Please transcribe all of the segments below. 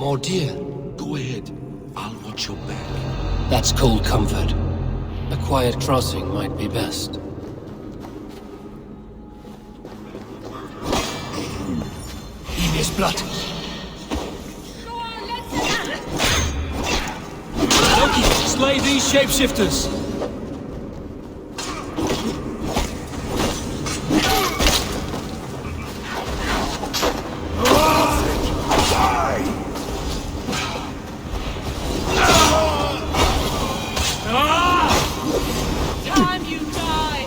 more deer. Go ahead. I'll watch your back. That's cold comfort. A quiet crossing might be best. Evil's blood. Loki, slay these shapeshifters! Time you die!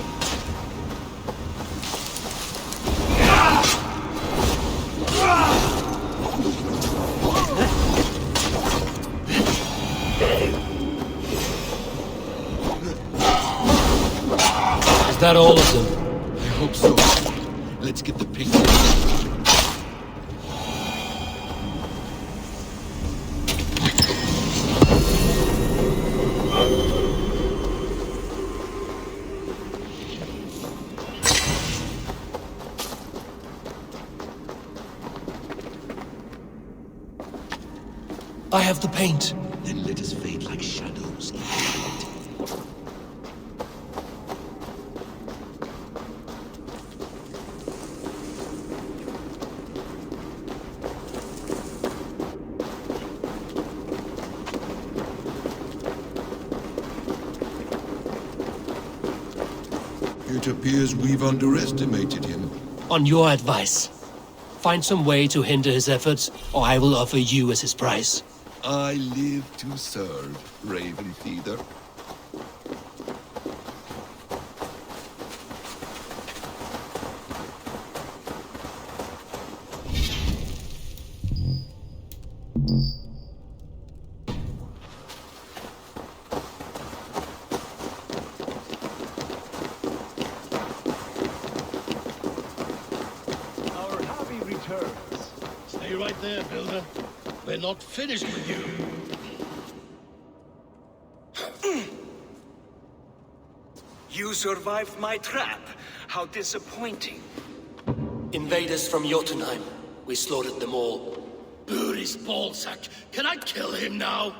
Is that all of them? I hope so. Let's get the picture. I have the paint. Then let us fade like shadows in the night. It appears we've underestimated him. On your advice, find some way to hinder his efforts, or I will offer you as his prize. I live to serve, Raven Feeder. Our happy returns. Stay right there, Builder. We're not finished with you. You survived my trap. How disappointing. Invaders from Jotunheim. We slaughtered them all. Buri's ballsack. Can I kill him now?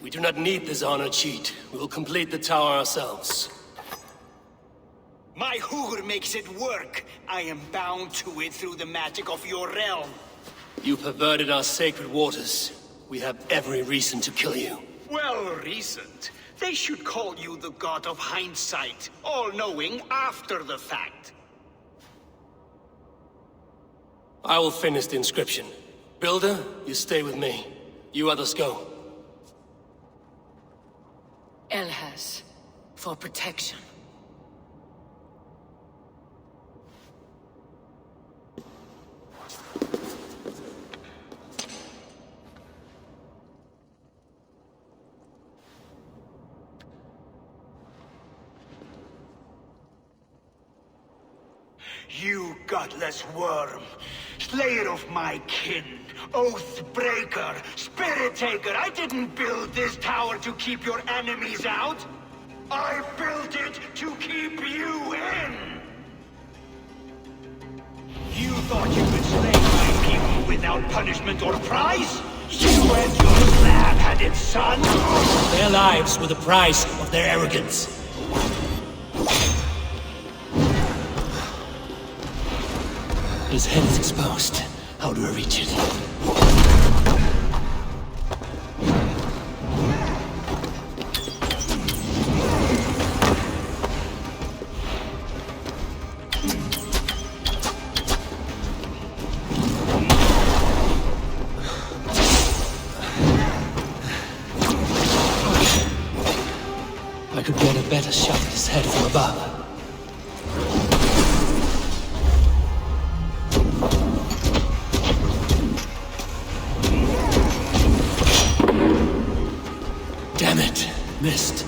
We do not need this honor cheat. We will complete the tower ourselves. My Hugr makes it work. I am bound to it through the magic of your realm. You perverted our sacred waters. We have every reason to kill you. Well reasoned. They should call you the god of hindsight, all-knowing after the fact. I will finish the inscription. Builder, you stay with me. You others go. Elhas, for protection. You godless worm, slayer of my kin, oath breaker, spirit taker, I didn't build this tower to keep your enemies out. I built it to keep you in. You thought you could slay my people without punishment or prize? You and your slab-headed son? Their lives were the price of their arrogance. His head is exposed. How do I reach it? I could get a better shot at his head from above. Damn it! Missed.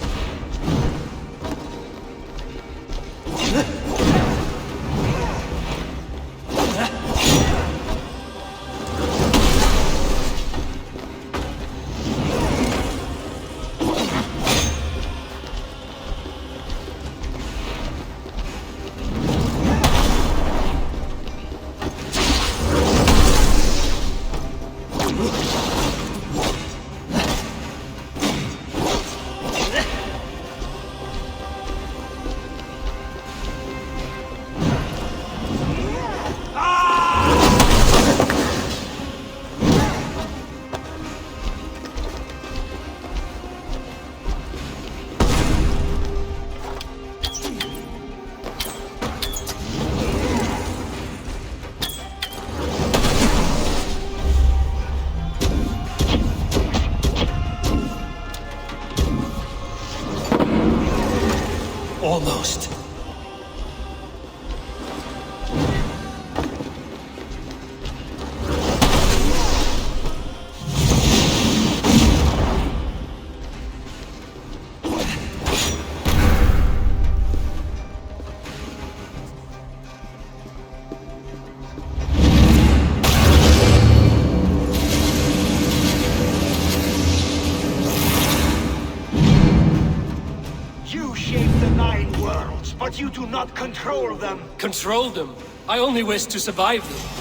do not control them. Control them? I only wish to survive them.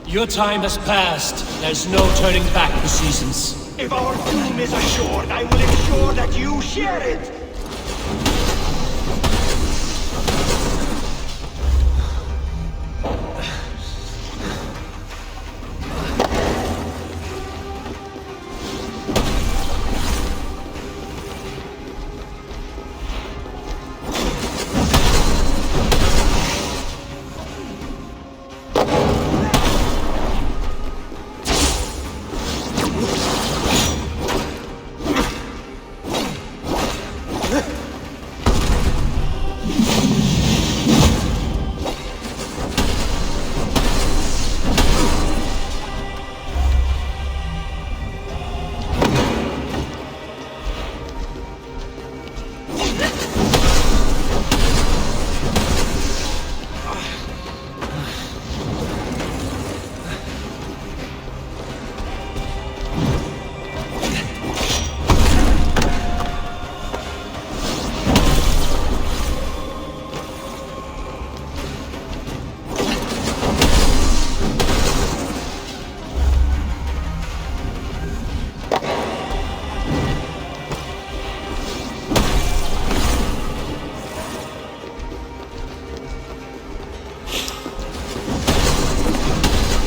Your time has passed. There's no turning back the seasons. If our doom is assured, I will ensure that you share it!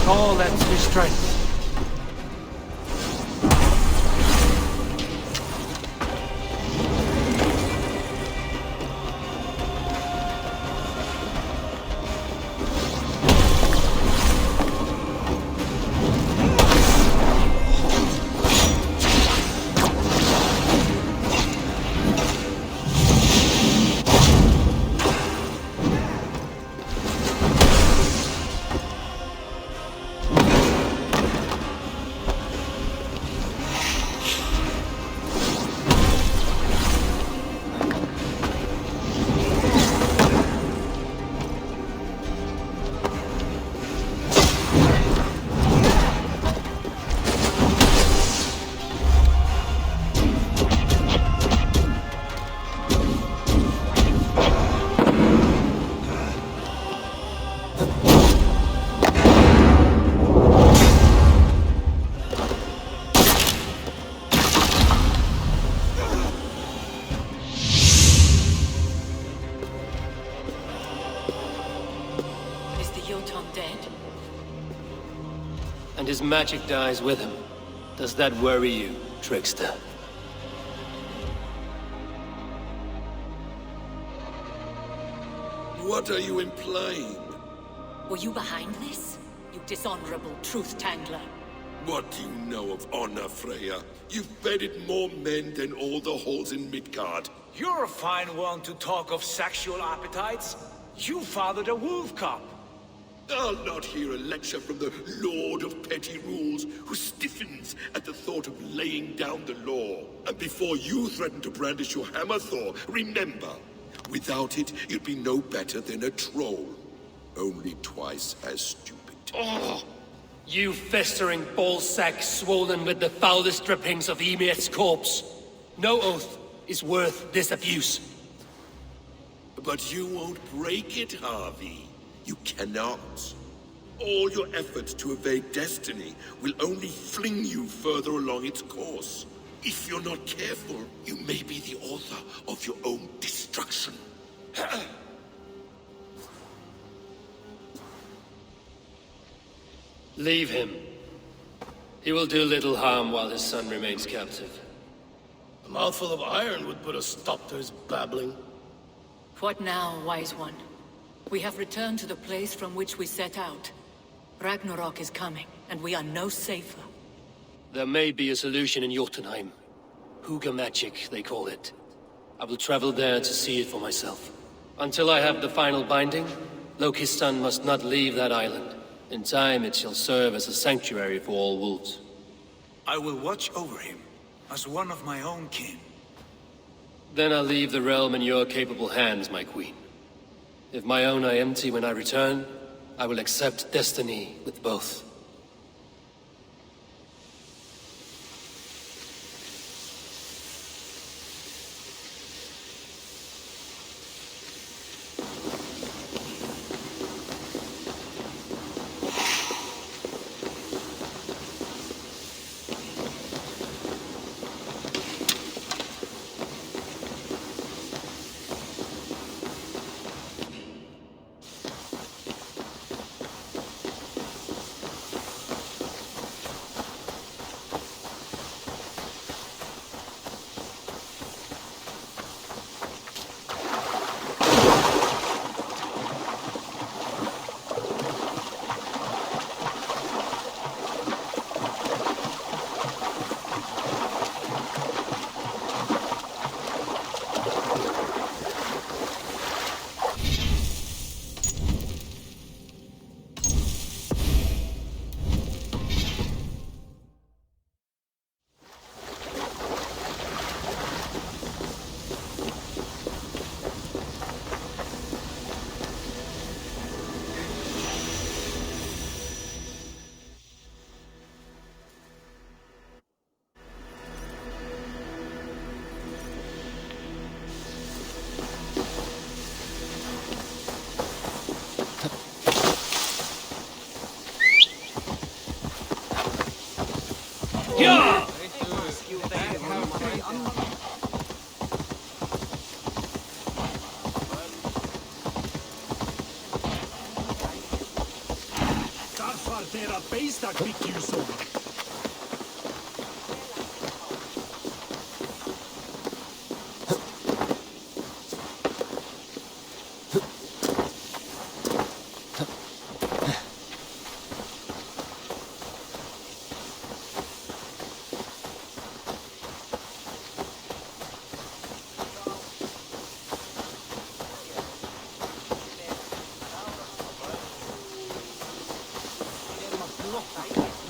All that's his strength. And his magic dies with him. Does that worry you, trickster? What are you implying? Were you behind this? You dishonorable truth-tangler. What do you know of honor, Freya? You've bedded more men than all the halls in Midgard. You're a fine one to talk of sexual appetites. You fathered a wolf cub. I'll not hear a lecture from the Lord of Petty Rules, who stiffens at the thought of laying down the law. And before you threaten to brandish your hammer, Thor, remember, without it, you'd be no better than a troll. Only twice as stupid. Oh, you festering ballsack swollen with the foulest drippings of Ymir's corpse. No oath is worth this abuse. But you won't break it, Harvey. You cannot. All your efforts to evade destiny will only fling you further along its course. If you're not careful, you may be the author of your own destruction. Leave him. He will do little harm while his son remains captive. A mouthful of iron would put a stop to his babbling. What now, wise one? We have returned to the place from which we set out. Ragnarok is coming, and we are no safer. There may be a solution in Jotunheim. Huga magic, they call it. I will travel there to see it for myself. Until I have the final binding, Loki's son must not leave that island. In time, it shall serve as a sanctuary for all wolves. I will watch over him, as one of my own kin. Then I'll leave the realm in your capable hands, my queen. If my own are empty when I return, I will accept destiny with both.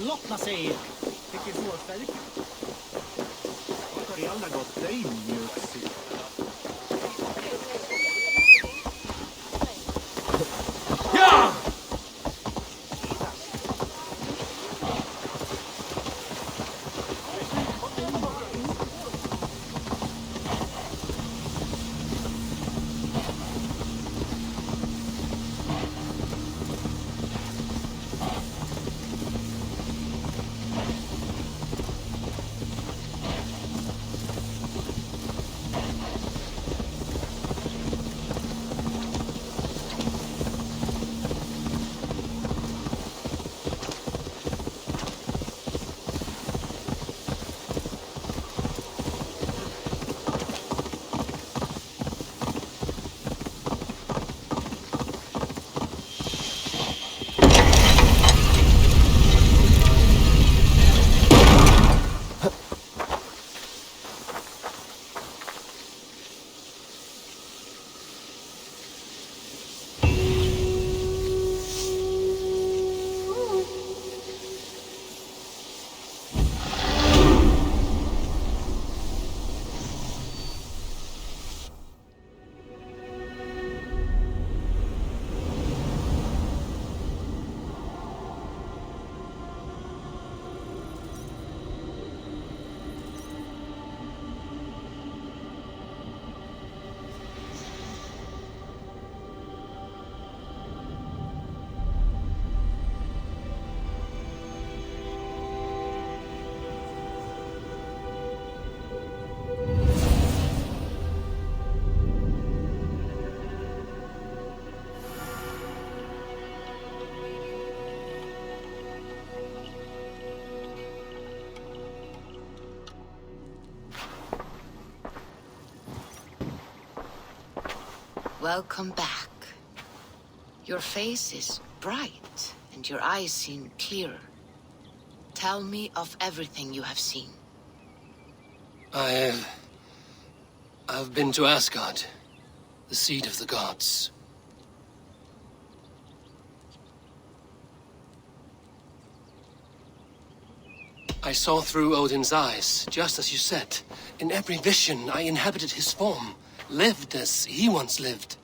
Lottna säger. Vilken sårstärk. Har i alla gått dig mjuksyr. Welcome back. Your face is bright, and your eyes seem clearer. Tell me of everything you have seen. I've been to Asgard, the seat of the gods. I saw through Odin's eyes, just as you said. In every vision, I inhabited his form, lived as he once lived.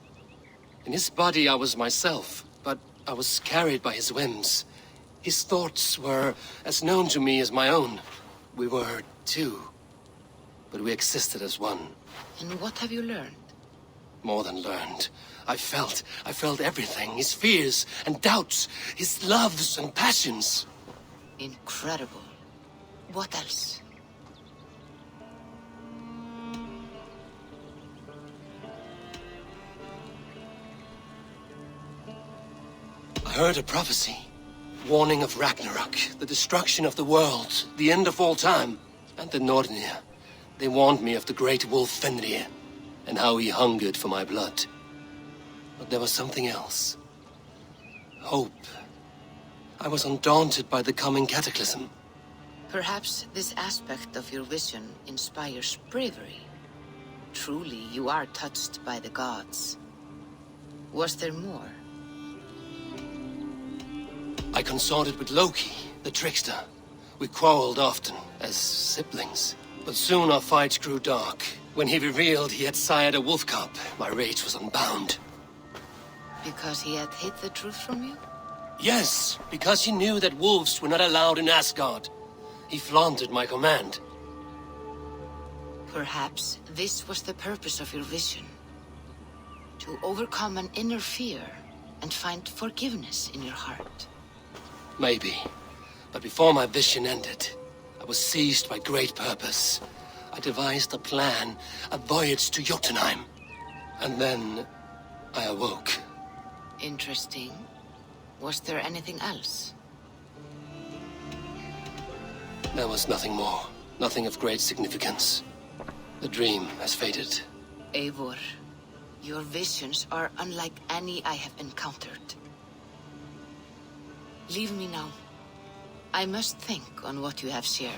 In his body, I was myself, but I was carried by his whims. His thoughts were as known to me as my own. We were two, but we existed as one. And what have you learned? More than learned. I felt everything. His fears and doubts, his loves and passions. Incredible. What else? I heard a prophecy. Warning of Ragnarok, the destruction of the world, the end of all time. And the Nornir. They warned me of the great wolf Fenrir, and how he hungered for my blood. But there was something else. Hope. I was undaunted by the coming cataclysm. Perhaps this aspect of your vision inspires bravery. Truly, you are touched by the gods. Was there more? I consorted with Loki, the trickster. We quarreled often, as siblings. But soon our fights grew dark. When he revealed he had sired a wolf cub, my rage was unbound. Because he had hid the truth from you? Yes, because he knew that wolves were not allowed in Asgard. He flaunted my command. Perhaps this was the purpose of your vision. To overcome an inner fear and find forgiveness in your heart. Maybe. But before my vision ended, I was seized by great purpose. I devised a plan, a voyage to Jotunheim. And then I awoke. Interesting. Was there anything else? There was nothing more. Nothing of great significance. The dream has faded. Eivor, your visions are unlike any I have encountered. Leave me now. I must think on what you have shared.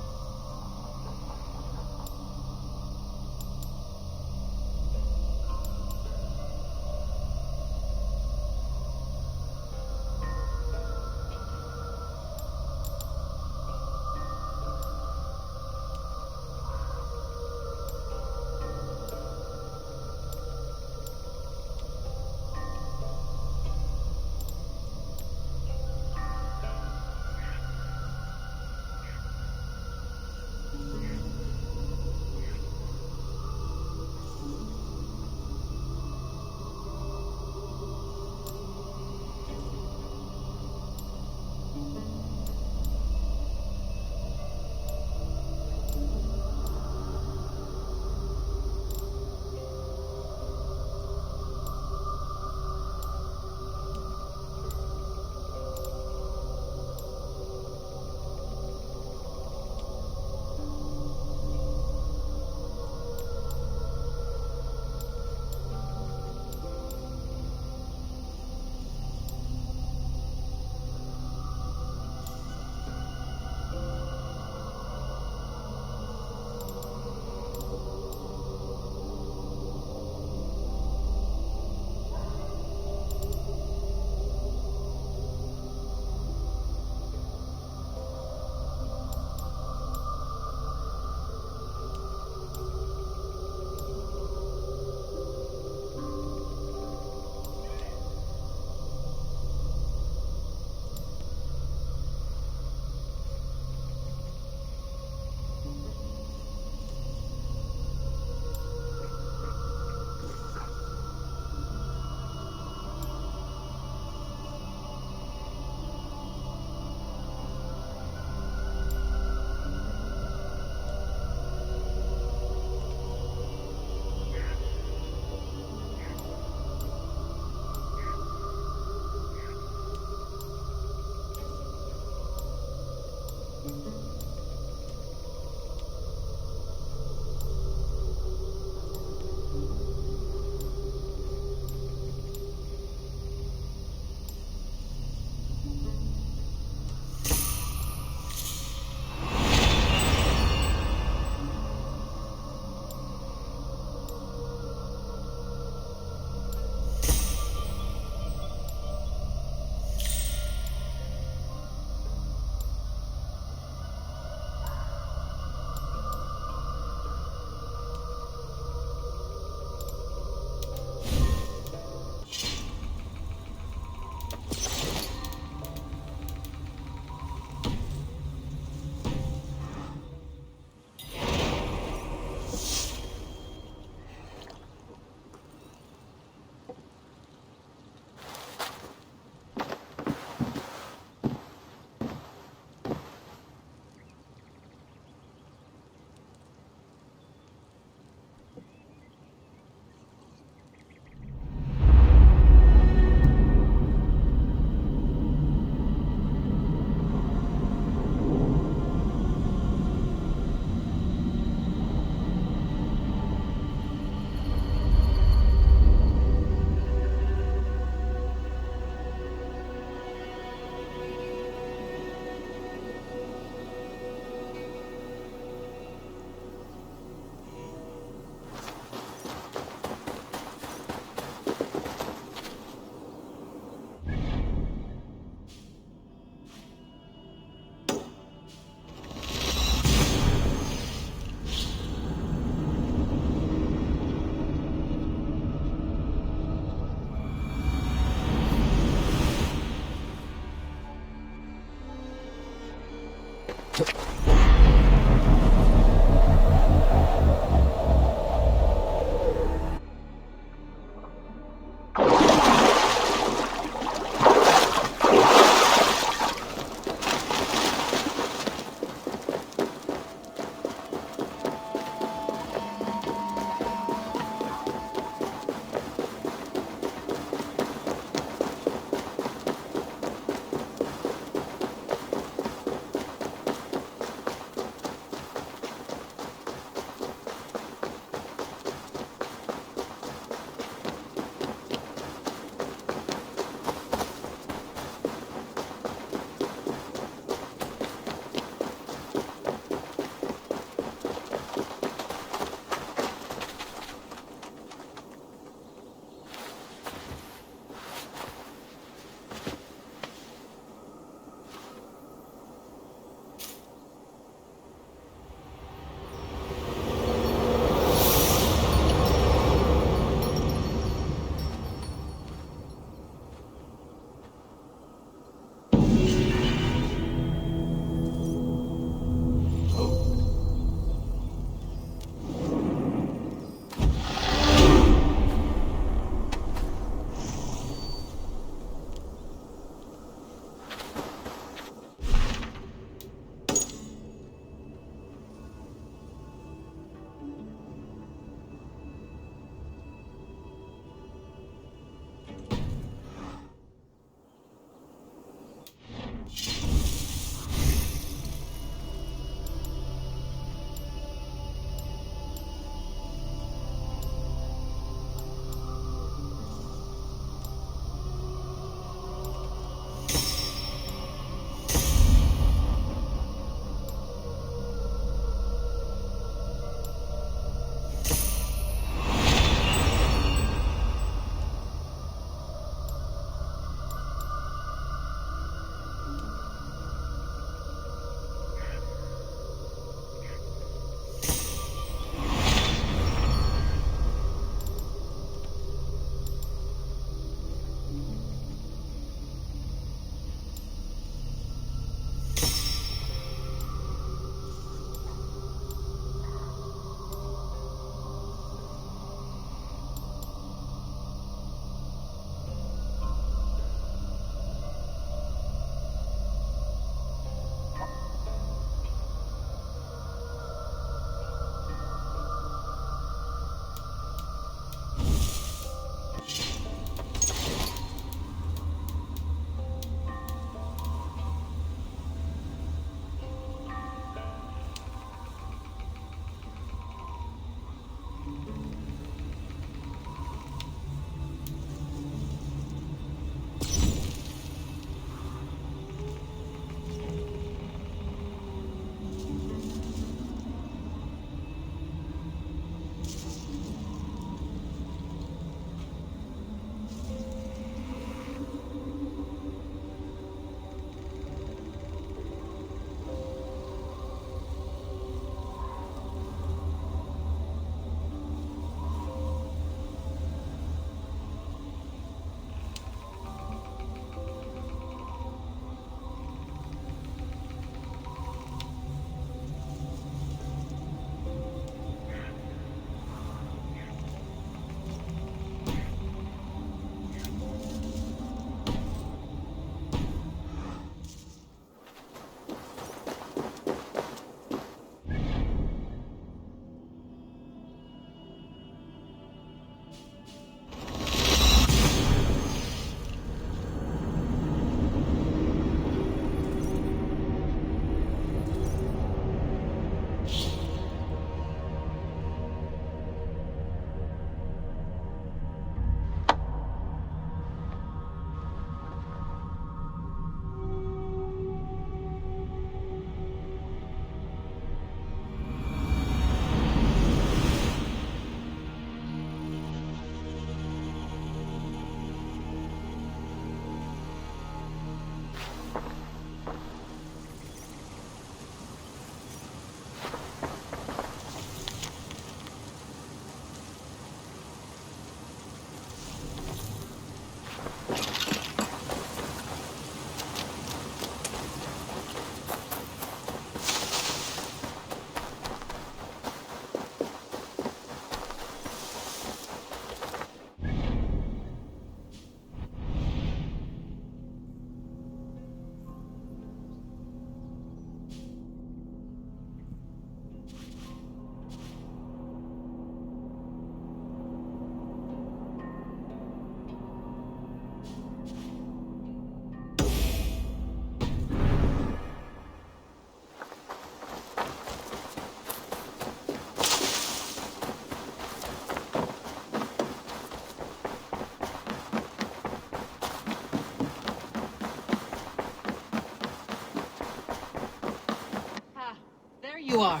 You are.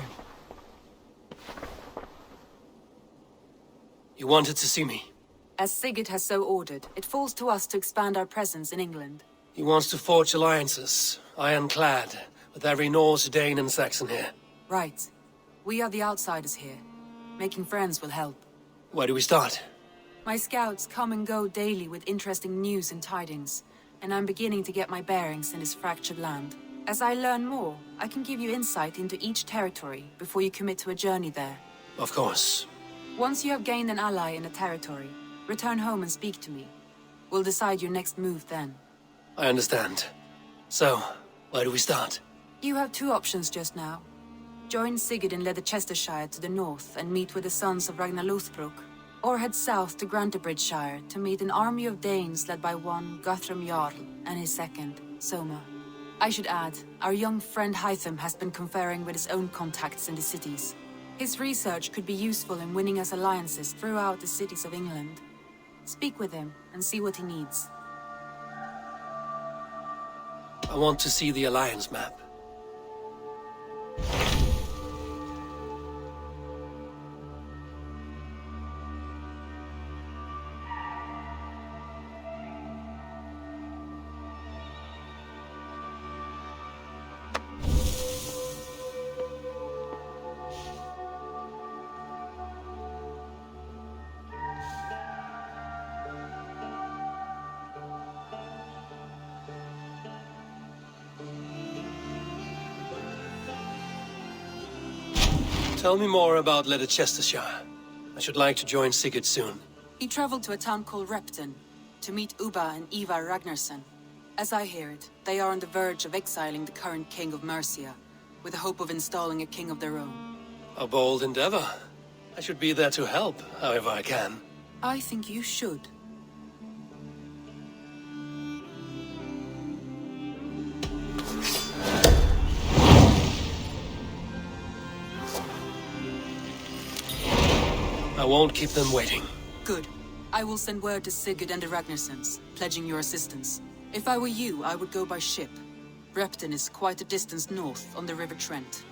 You wanted to see me? As Sigurd has so ordered, it falls to us to expand our presence in England. He wants to forge alliances, ironclad, with every Norse, Dane and Saxon here. Right. We are the outsiders here. Making friends will help. Where do we start? My scouts come and go daily with interesting news and tidings, and I'm beginning to get my bearings in this fractured land. As I learn more, I can give you insight into each territory before you commit to a journey there. Of course. Once you have gained an ally in a territory, return home and speak to me. We'll decide your next move then. I understand. So, where do we start? You have two options just now. Join Sigurd in Leicestershire to the north and meet with the sons of Ragnar Lothbrok, or head south to Grantebridgeshire to meet an army of Danes led by one Guthrum Jarl and his second, Soma. I should add, our young friend Hytham has been conferring with his own contacts in the cities. His research could be useful in winning us alliances throughout the cities of England. Speak with him and see what he needs. I want to see the alliance map. Tell me more about Leicestershire. I should like to join Sigurd soon. He traveled to a town called Repton to meet Ubba and Ivar Ragnarsson. As I hear it, they are on the verge of exiling the current king of Mercia, with the hope of installing a king of their own. A bold endeavor. I should be there to help, however I can. I think you should. I won't keep them waiting. Good. I will send word to Sigurd and the Ragnarssons, pledging your assistance. If I were you, I would go by ship. Repton is quite a distance north on the River Trent.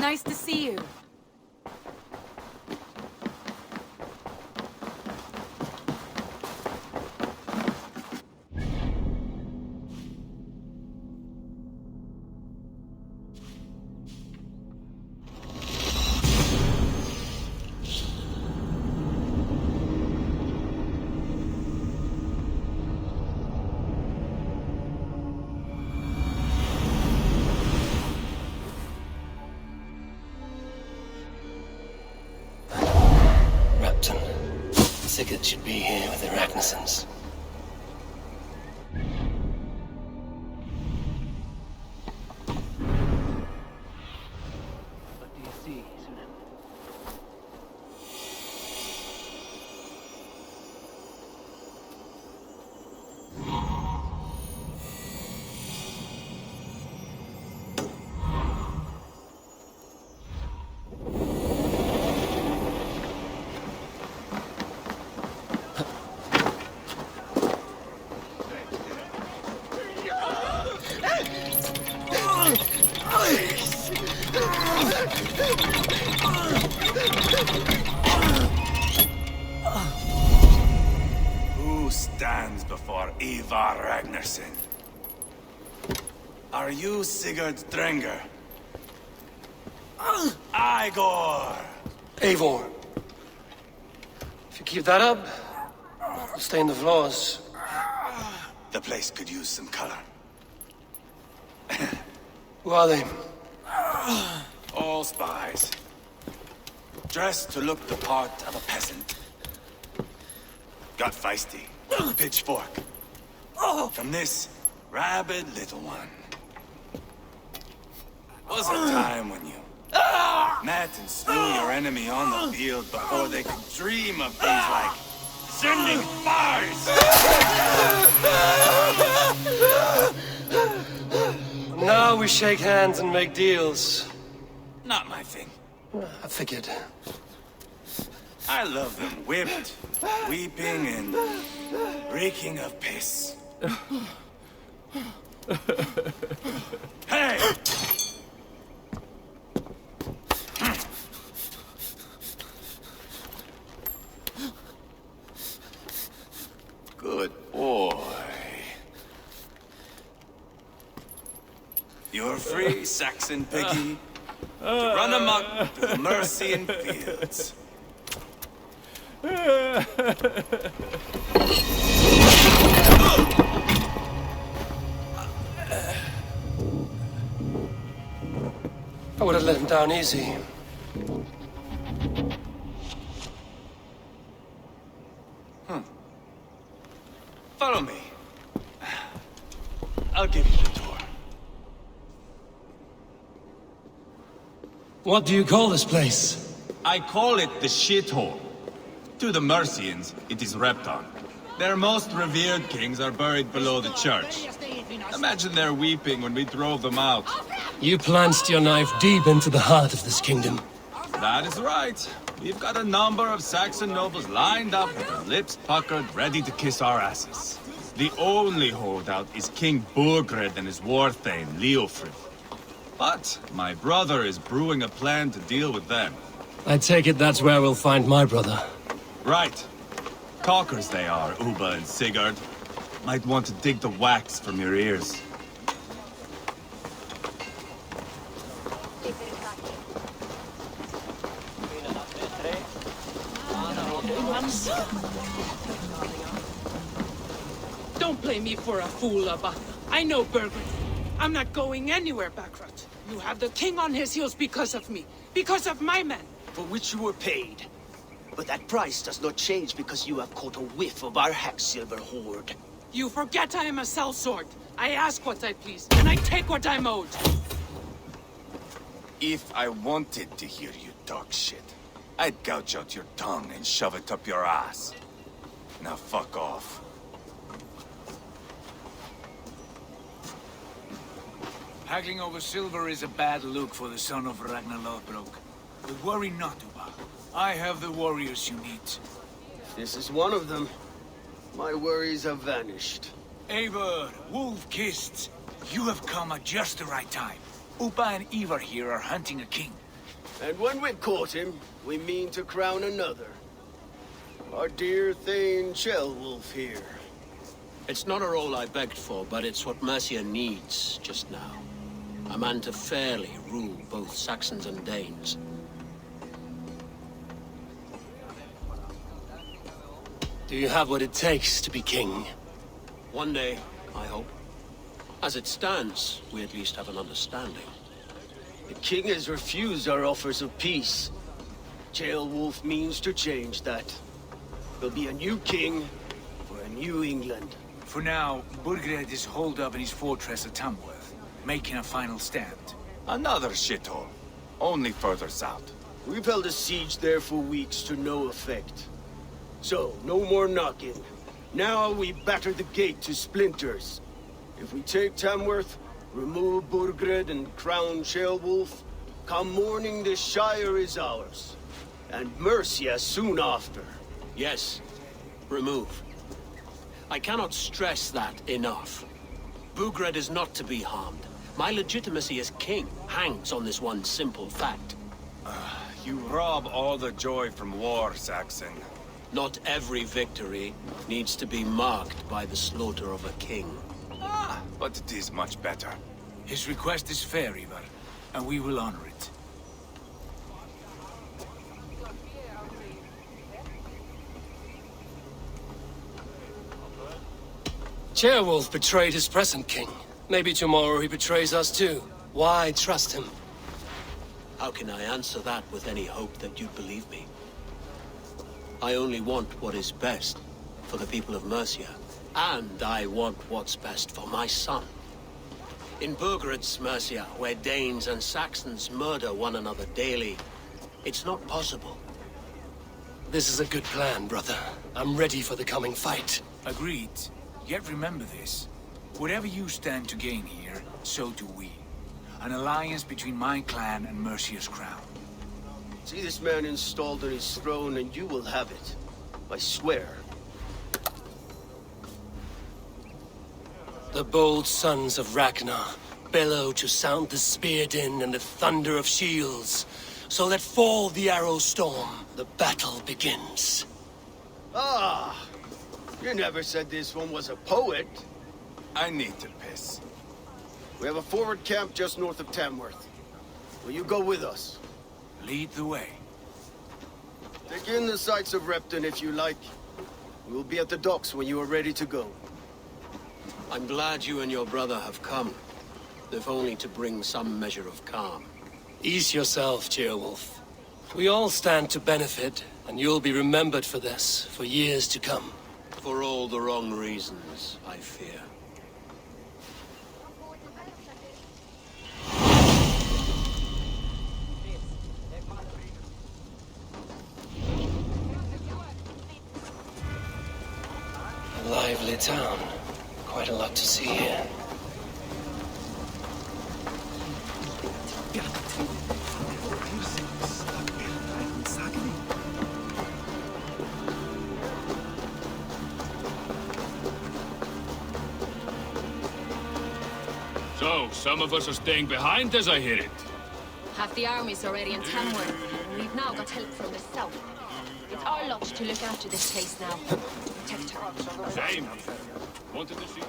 Nice to see you. Sigurd should be here with the Ragnarsons. What do you see, Sunan? Who stands before Ivar Ragnarsson? Are you Sigurd Drenger? Igor! Eivor! If you keep that up, you'll stain the floors. The place could use some color. Who are they? All spies. Dressed to look the part of a peasant. Got feisty. Pitchfork. From this rabid little one. Was a time when you met and slew your enemy on the field before they could dream of things like sending spies! Now we shake hands and make deals. Not my thing. I figured. I love them whipped, weeping, and reeking of piss. Hey! Good boy. You're free, Saxon piggy, to run amok to the Mercian fields. I would have let him down easy. Follow me. I'll give you the tour. What do you call this place? I call it the shithole. To the Mercians, it is Repton. Their most revered kings are buried below the church. Imagine their weeping when we drove them out. You plunged your knife deep into the heart of this kingdom. That is right. We've got a number of Saxon nobles lined up with their lips puckered, ready to kiss our asses. The only holdout is King Burgred and his war thane, Leofrid. But my brother is brewing a plan to deal with them. I take it that's where we'll find my brother. Right. Talkers they are, Uba and Sigurd. Might want to dig the wax from your ears. Don't play me for a fool, Abba. I know Burgred. I'm not going anywhere, Backrot. You have the king on his heels because of me. Because of my men. For which you were paid. But that price does not change because you have caught a whiff of our Hacksilver hoard. You forget I am a sellsword. I ask what I please, and I take what I'm owed. If I wanted to hear you talk shit, I'd gouge out your tongue and shove it up your ass. Now fuck off. Haggling over silver is a bad look for the son of Ragnar Lothbrok. But worry not, Uba. I have the warriors you need. This is one of them. My worries have vanished. Eivor, Wolf-Kissed, you have come at just the right time. Uba and Ivar here are hunting a king. And when we've caught him, we mean to crown another. Our dear Thane Ceolwulf here. It's not a role I begged for, but it's what Mercia needs just now. A man to fairly rule both Saxons and Danes. Do you have what it takes to be king? One day, I hope. As it stands, we at least have an understanding. The king has refused our offers of peace. Ceolwulf means to change that. There'll be a new king for a new England. For now, Burgred is holed up in his fortress at Tamworth, making a final stand. Another shithole. Only further south. We've held a siege there for weeks to no effect. So, no more knocking. Now we batter the gate to splinters. If we take Tamworth, remove Burgred and crown Ceolwulf, come morning the Shire is ours. And Mercia soon after. Yes, remove. I cannot stress that enough. Burgred is not to be harmed. My legitimacy as king hangs on this one simple fact. You rob all the joy from war, Saxon. Not every victory needs to be marked by the slaughter of a king. But it is much better. His request is fair, Ivar, and we will honor it. Ceolwulf betrayed his present king. Maybe tomorrow he betrays us too. Why trust him? How can I answer that with any hope that you'd believe me? I only want what is best for the people of Mercia. And I want what's best for my son. In Burgred's Mercia, where Danes and Saxons murder one another daily, it's not possible. This is a good plan, brother. I'm ready for the coming fight. Agreed. Yet remember this. Whatever you stand to gain here, so do we. An alliance between my clan and Mercia's crown. See this man installed on his throne and you will have it. I swear. The bold sons of Ragnar bellow to sound the spear din and the thunder of shields. So let fall the arrow storm. The battle begins. Ah! You never said this one was a poet. I need to piss. We have a forward camp just north of Tamworth. Will you go with us? Lead the way. Take in the sights of Repton if you like. We'll be at the docks when you are ready to go. I'm glad you and your brother have come, if only to bring some measure of calm. Ease yourself, Ceolwulf. We all stand to benefit, and you'll be remembered for this, for years to come. For all the wrong reasons, I fear. A lively town. Quite a lot to see here. So, some of us are staying behind as I hear it. Half the army's already in Tamworth, and we've now got help from the south. It's our lot to look after this place now. Protect her. Same. Wanted to see.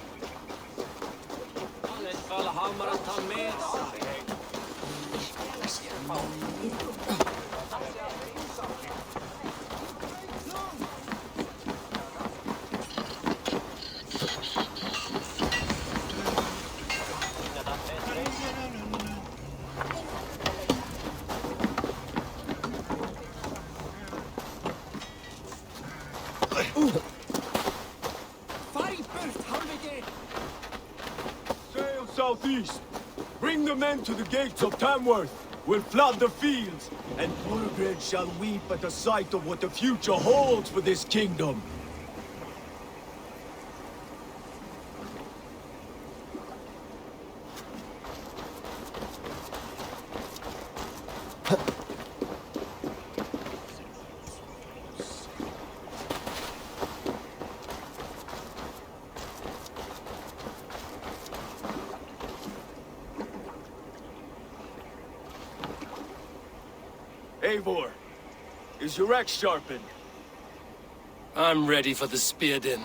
Sail southeast. Bring the men to the gates of Tamworth. We'll flood the fields, and Burgred shall weep at the sight of what the future holds for this kingdom. Eivor, is your axe sharpened? I'm ready for the spear din.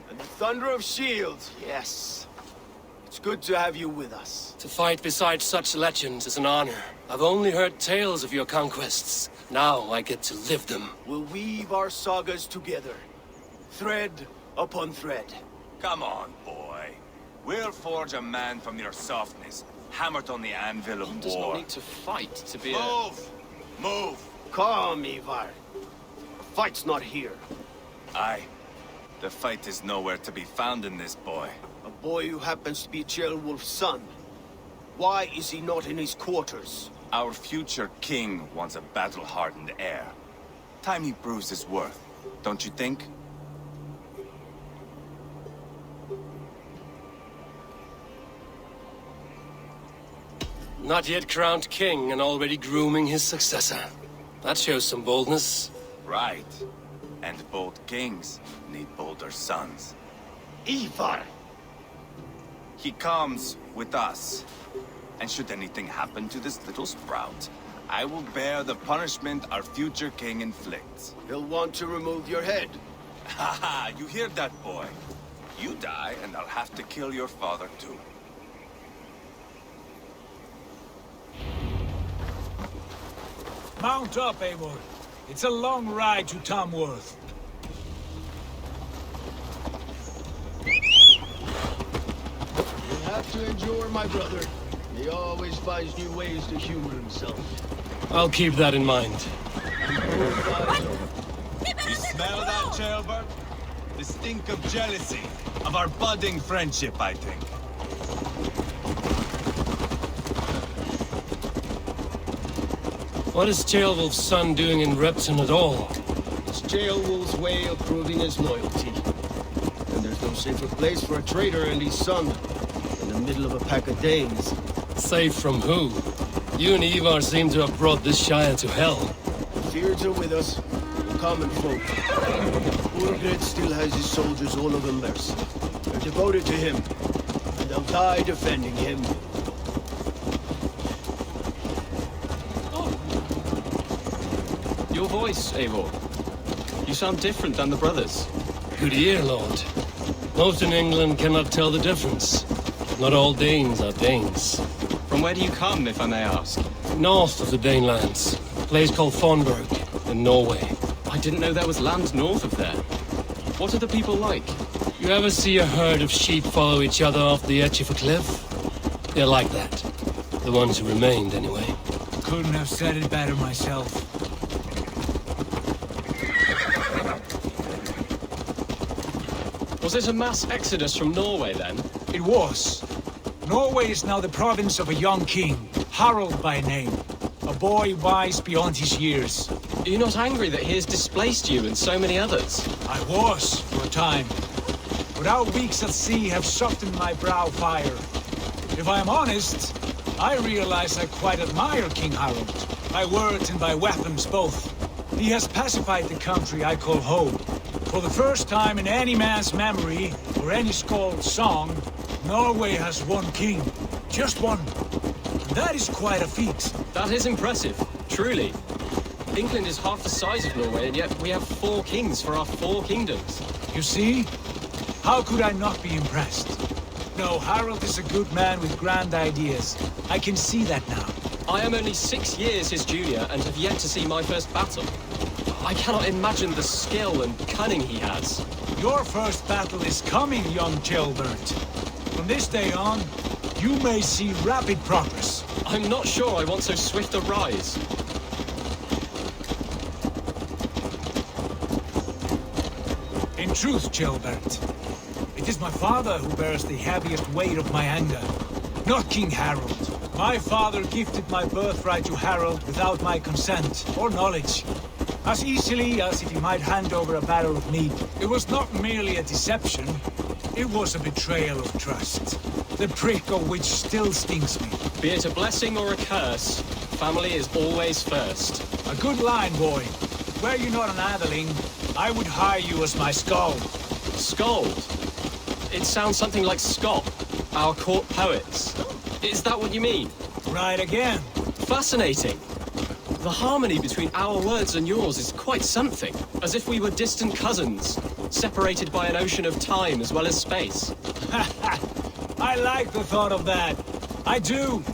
And the thunder of shields, yes. It's good to have you with us. To fight beside such legends is an honor. I've only heard tales of your conquests. Now I get to live them. We'll weave our sagas together. Thread upon thread. Come on, boy. We'll forge a man from your softness, hammered on the anvil of war. Does not need to fight to be Move! Move! Calm, Ivar. The fight's not here. Aye. The fight is nowhere to be found in this boy. A boy who happens to be Ceolwulf's son. Why is he not in his quarters? Our future king wants a battle-hardened heir. Time he proves his worth, don't you think? Not yet crowned king and already grooming his successor. That shows some boldness. Right. And bold kings need bolder sons. Ivar! He comes with us. And should anything happen to this little sprout, I will bear the punishment our future king inflicts. He'll want to remove your head. Haha, you hear that, boy? You die, and I'll have to kill your father, too. Mount up, Eivor. It's a long ride to Tamworth. You have to endure, my brother. He always finds new ways to humor himself. I'll keep that in mind. You smell that, Ceolbert? The stink of jealousy, of our budding friendship, I think. What is Ceolwulf's son doing in Repton at all? It's Ceolwulf's way of proving his loyalty. And there's no safer place for a traitor and his son in the middle of a pack of Danes. Safe from who? You and Ivar seem to have brought this Shire to hell. Fears are with us, the common folk. Burgred still has his soldiers all over Mercia. They're devoted to him, and they'll die defending him. Your voice, Eivor. You sound different than the brothers. Good ear, Lord. Most in England cannot tell the difference. Not all Danes are Danes. From where do you come, if I may ask? North of the Danelands. A place called Thornburg, in Norway. I didn't know there was land north of there. What are the people like? You ever see a herd of sheep follow each other off the edge of a cliff? They're like that. The ones who remained, anyway. Couldn't have said it better myself. Was it a mass exodus from Norway, then? It was. Norway is now the province of a young king, Harald by name. A boy wise beyond his years. Are you not angry that he has displaced you and so many others? I was, for a time. But our weeks at sea have softened my brow fire. If I am honest, I realize I quite admire King Harald. By words and by weapons both. He has pacified the country I call home. For the first time in any man's memory, or any skald's song, Norway has one king. Just one. And that is quite a feat. That is impressive, truly. England is half the size of Norway, and yet we have 4 kings for our 4 kingdoms. You see? How could I not be impressed? No, Harald is a good man with grand ideas. I can see that now. I am only 6 years his junior, and have yet to see my first battle. I cannot imagine the skill and cunning he has. Your first battle is coming, young Ceolbert. From this day on, you may see rapid progress. I'm not sure I want so swift a rise. In truth, Ceolbert, it is my father who bears the heaviest weight of my anger, not King Harald. My father gifted my birthright to Harald without my consent or knowledge. As easily as if he might hand over a barrel of meat. It was not merely a deception, it was a betrayal of trust. The prick of which still stings me. Be it a blessing or a curse, family is always first. A good line, boy. Were you not an atheling, I would hire you as my skald. Skald? It sounds something like Scott, our court poets. Is that what you mean? Right again. Fascinating. The harmony between our words and yours is quite something. As if we were distant cousins, separated by an ocean of time as well as space. I like the thought of that. I do.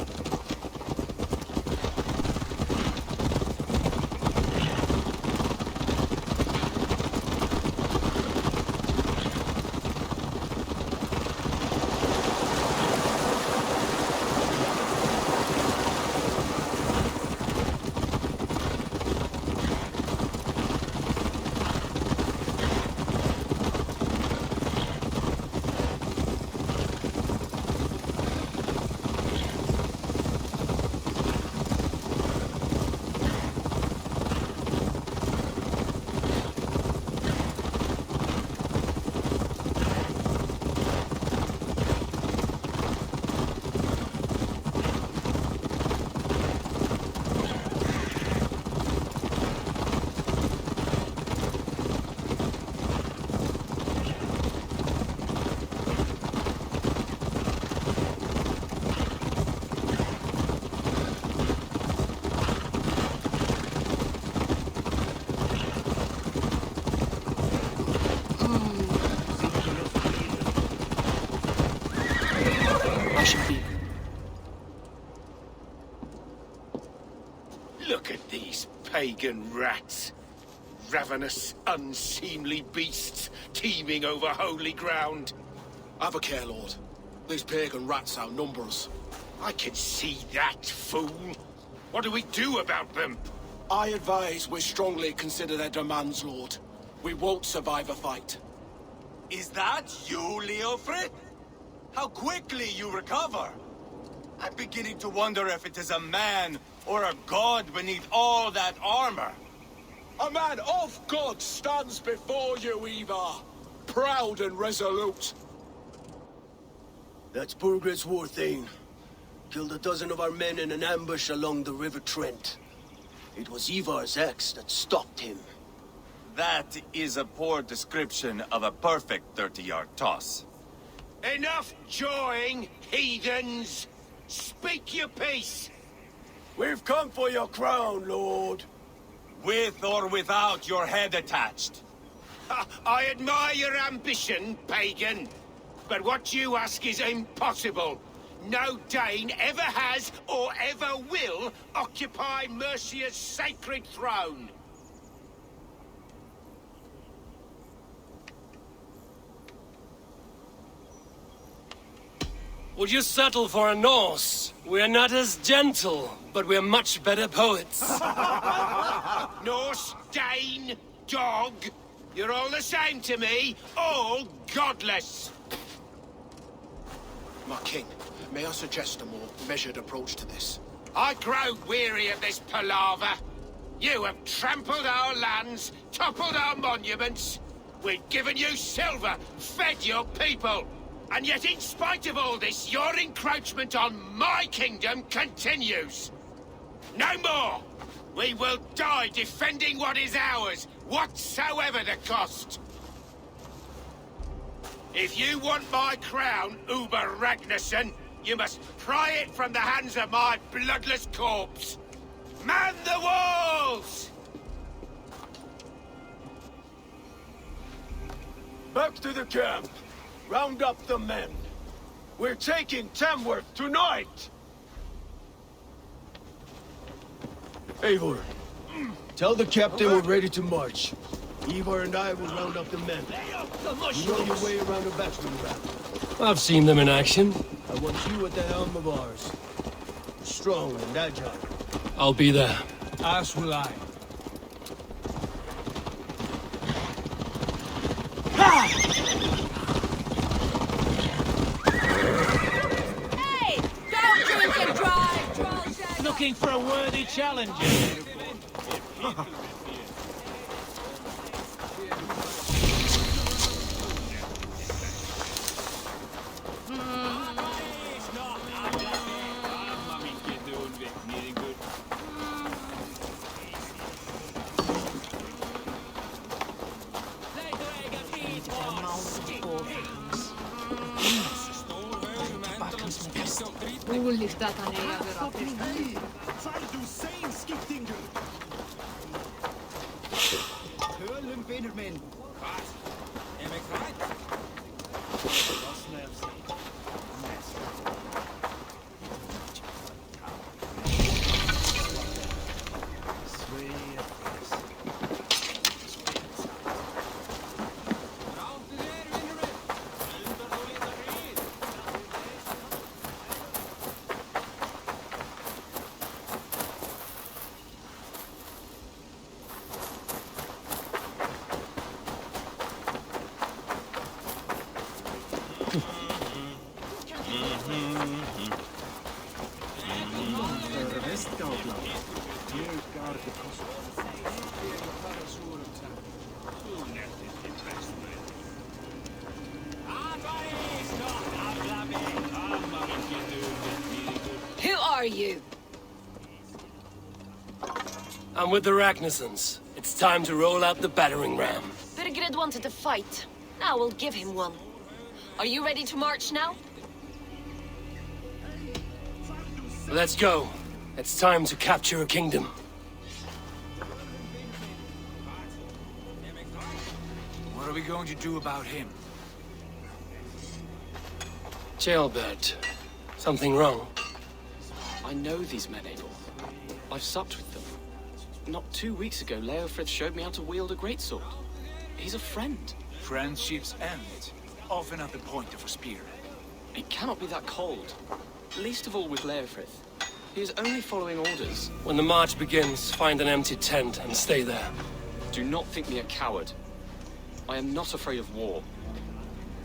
pagan rats. Ravenous, unseemly beasts teeming over holy ground. Have a care, Lord. These pagan rats outnumber us. I can see that, fool. What do we do about them? I advise we strongly consider their demands, Lord. We won't survive a fight. Is that you, Leofrid? How quickly you recover! I'm beginning to wonder if it is a man or a god beneath all that armor. A man of God stands before you, Ivar. Proud and resolute. That's Burgred's war thane. Killed a dozen of our men in an ambush along the River Trent. It was Ivar's axe that stopped him. That is a poor description of a perfect 30-yard toss. Enough jawing, heathens! Speak your piece! We've come for your crown, Lord. With or without your head attached. I admire your ambition, pagan. But what you ask is impossible. No Dane ever has or ever will occupy Mercia's sacred throne. Would you settle for a Norse? We're not as gentle, but we're much better poets. Norse, Dane, dog. You're all the same to me. All godless. My king, may I suggest a more measured approach to this? I grow weary of this palaver. You have trampled our lands, toppled our monuments. We've given you silver, fed your people. And yet, in spite of all this, your encroachment on my kingdom continues. No more! We will die defending what is ours, whatsoever the cost. If you want my crown, Uber Ragnarsson, you must pry it from the hands of my bloodless corpse. Man the walls! Back to the camp. Round up the men. We're taking Tamworth tonight! Eivor, tell the captain we're ready to march. Ivar and I will round up the men. You know your way around a battering ram. I've seen them in action. I want you at the helm of ours. Strong and agile. I'll be there. As will I. Hey! Don't drink and drive, troll. Looking for a worthy challenger. Kuulit tätä ne Who are you? I'm with the Ragnarssons. It's time to roll out the battering ram. Birgred wanted to fight. Now we'll give him one. Are you ready to march now? Let's go. It's time to capture a kingdom. What are we going to do about him? Jailbird. Something wrong? I know these men, Eivor. I've supped with them. Not 2 weeks ago, Leofrith showed me how to wield a greatsword. He's a friend. Friendships end, often at the point of a spear. It cannot be that cold. Least of all with Leofrith. He is only following orders. When the march begins, find an empty tent and stay there. Do not think me a coward. I am not afraid of war.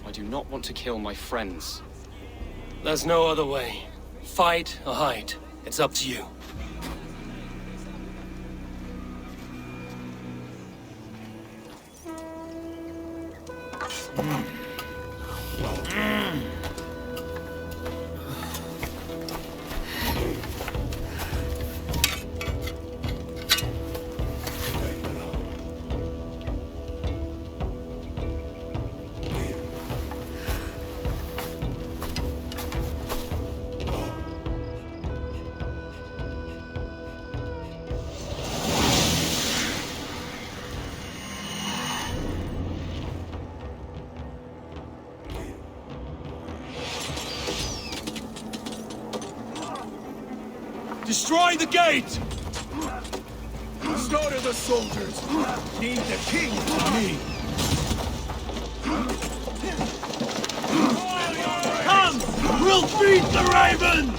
I do not want to kill my friends. There's no other way. Fight or hide. It's up to you. Destroy the gate! Slaughter the soldiers! Need the king for me! Come! We'll beat the Raven!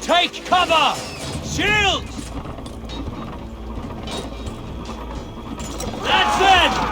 Take cover! Shields! That's it!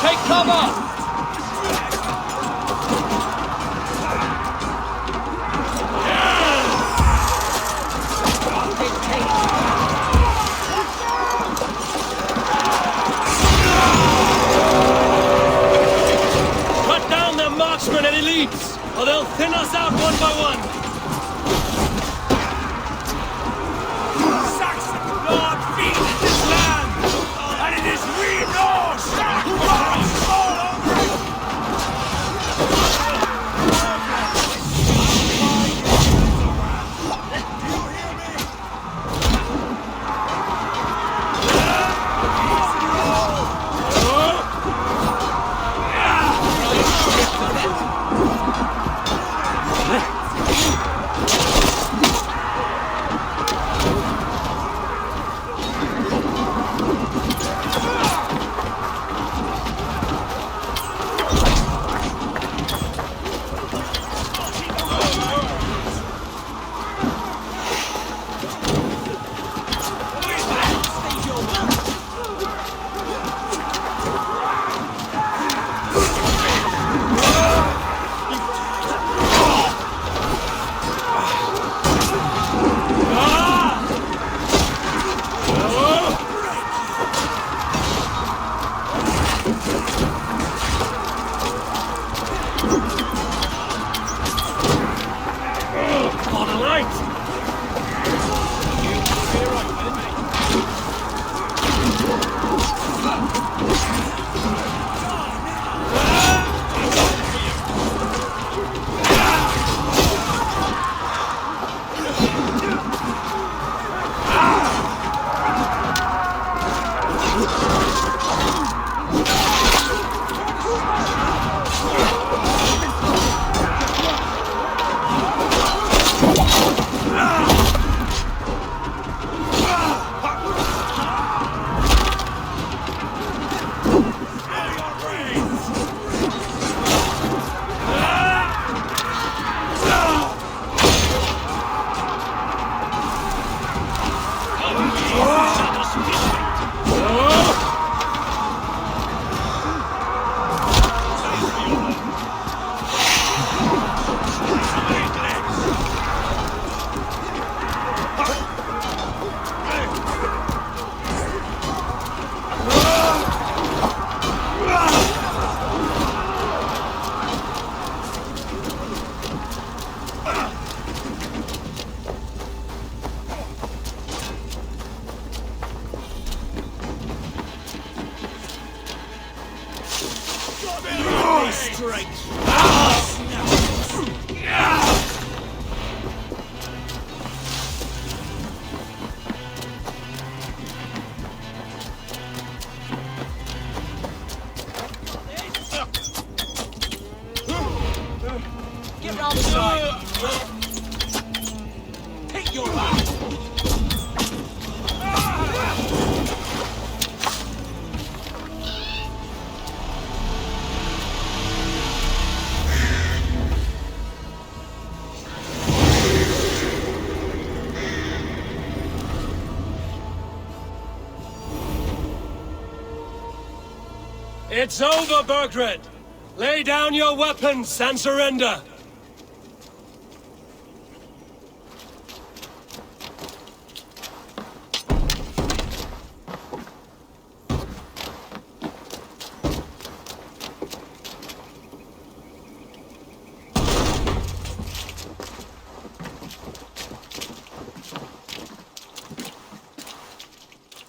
Take cover! Cut down their marksmen and elites, or they'll thin us out one by one! Saxon blood feeds this land, and it is we Norse who rise all over it! Get round the side! Take your back! It's over, Burgred! Lay down your weapons and surrender!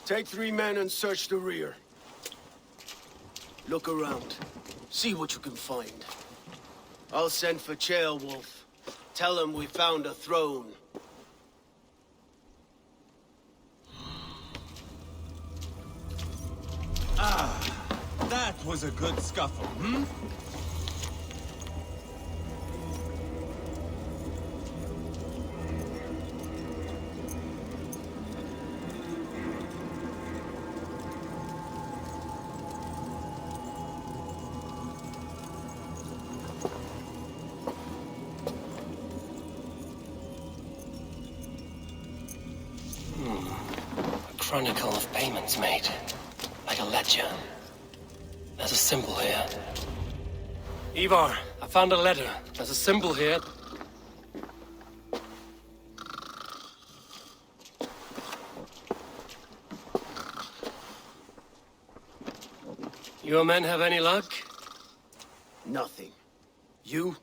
Take 3 men and search the rear. Look around. See what you can find. I'll send for Ceolwulf. Tell him we found a throne. Ah, that was a good scuffle, hmm? A chronicle of payments made. Like a ledger. There's a symbol here. Ivar, I found a letter. There's a symbol here. Your men have any luck? Nothing. You?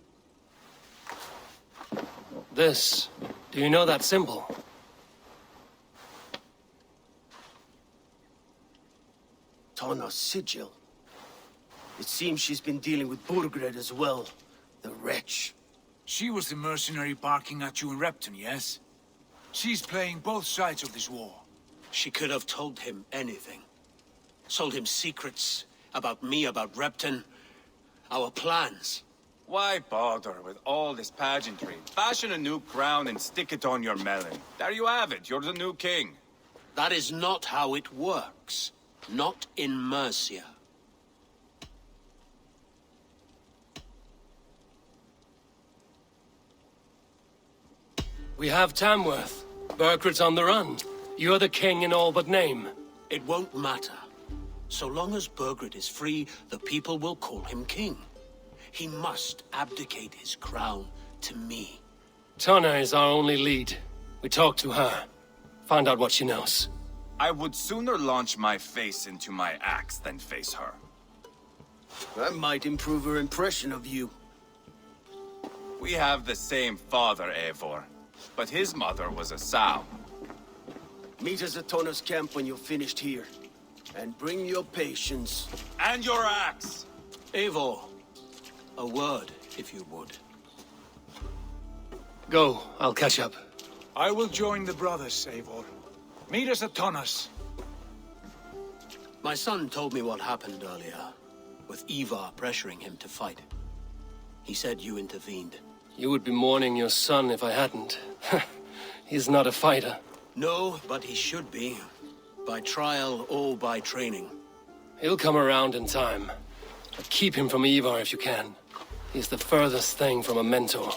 This. Do you know that symbol? Tana's sigil. It seems she's been dealing with Burgred as well. The wretch. She was the mercenary barking at you in Repton, yes? She's playing both sides of this war. She could have told him anything. Sold him secrets about me, about Repton, our plans. Why bother with all this pageantry? Fashion a new crown and stick it on your melon. There you have it, you're the new king. That is not how it works. Not in Mercia. We have Tamworth. Burgred's on the run. You're the king in all but name. It won't matter. So long as Burgred is free, the people will call him king. He must abdicate his crown to me. Tana is our only lead. We talk to her. Find out what she knows. I would sooner launch my face into my axe than face her. That might improve her impression of you. We have the same father, Eivor. But his mother was a sow. Meet us at Tana's camp when you're finished here. And bring your patience. And your axe! Eivor, a word, if you would. Go, I'll catch up. I will join the brothers, Eivor. Meet us at Tana's. My son told me what happened earlier, with Ivar pressuring him to fight. He said you intervened. You would be mourning your son if I hadn't. He's not a fighter. No, but he should be. By trial or by training. He'll come around in time. But keep him from Ivar if you can. He's the furthest thing from a mentor.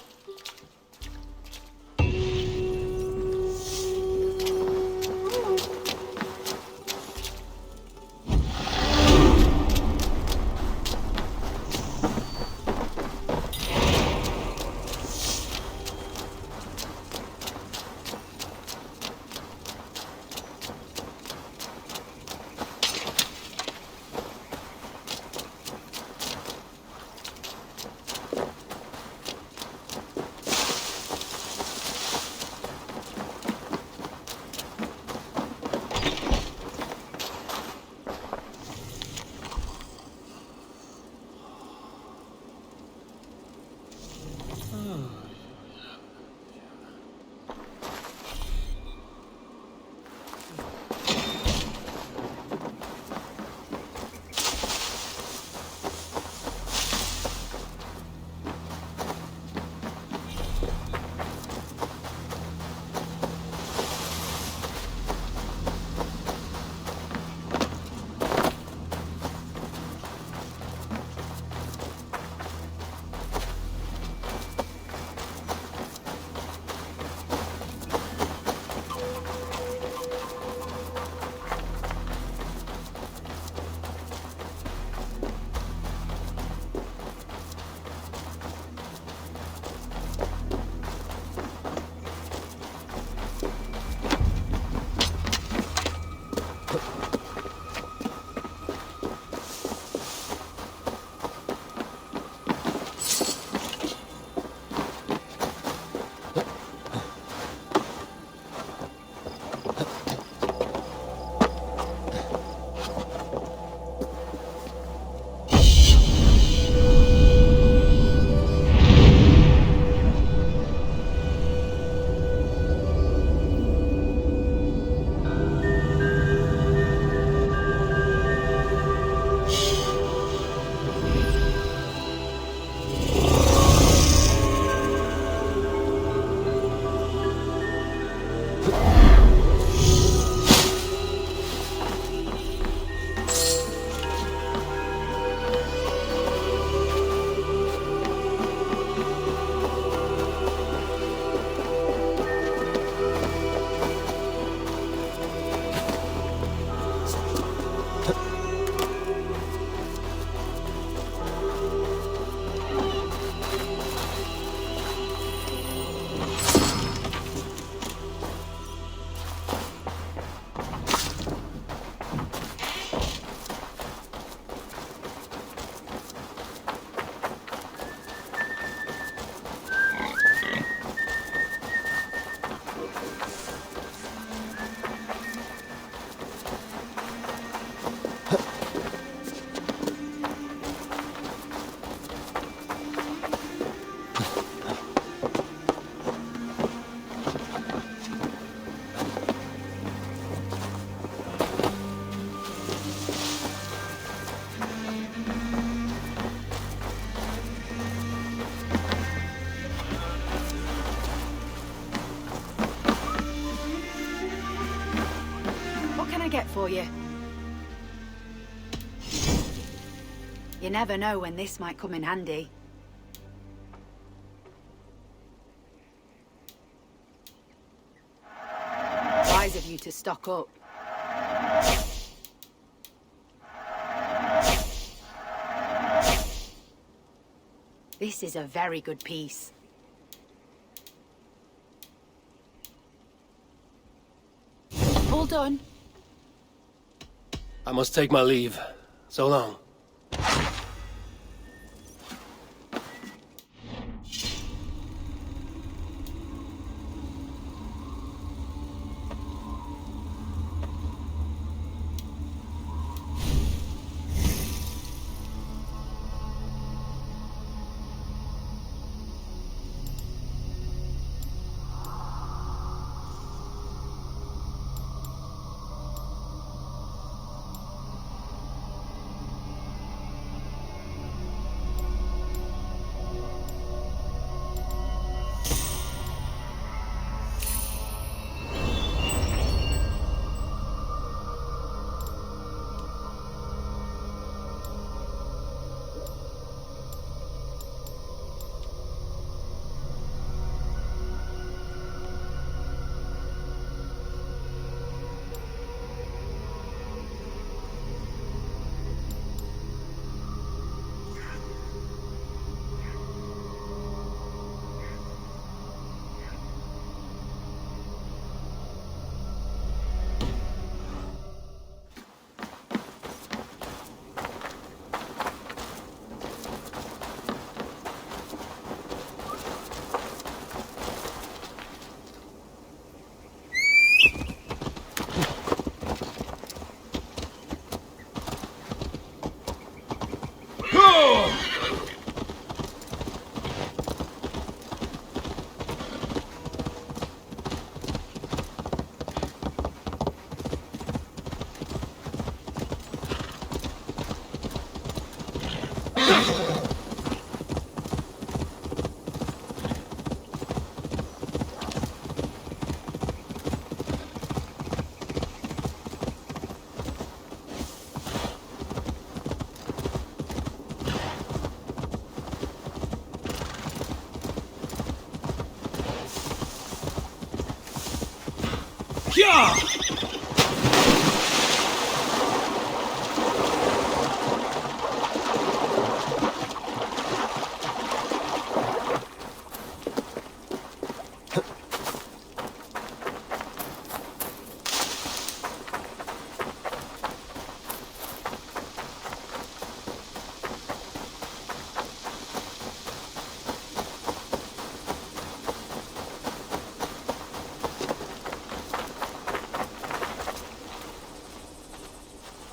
for you. You never know when this might come in handy. Wise of you to stock up. This is a very good piece. All done. I must take my leave. So long. Yeah!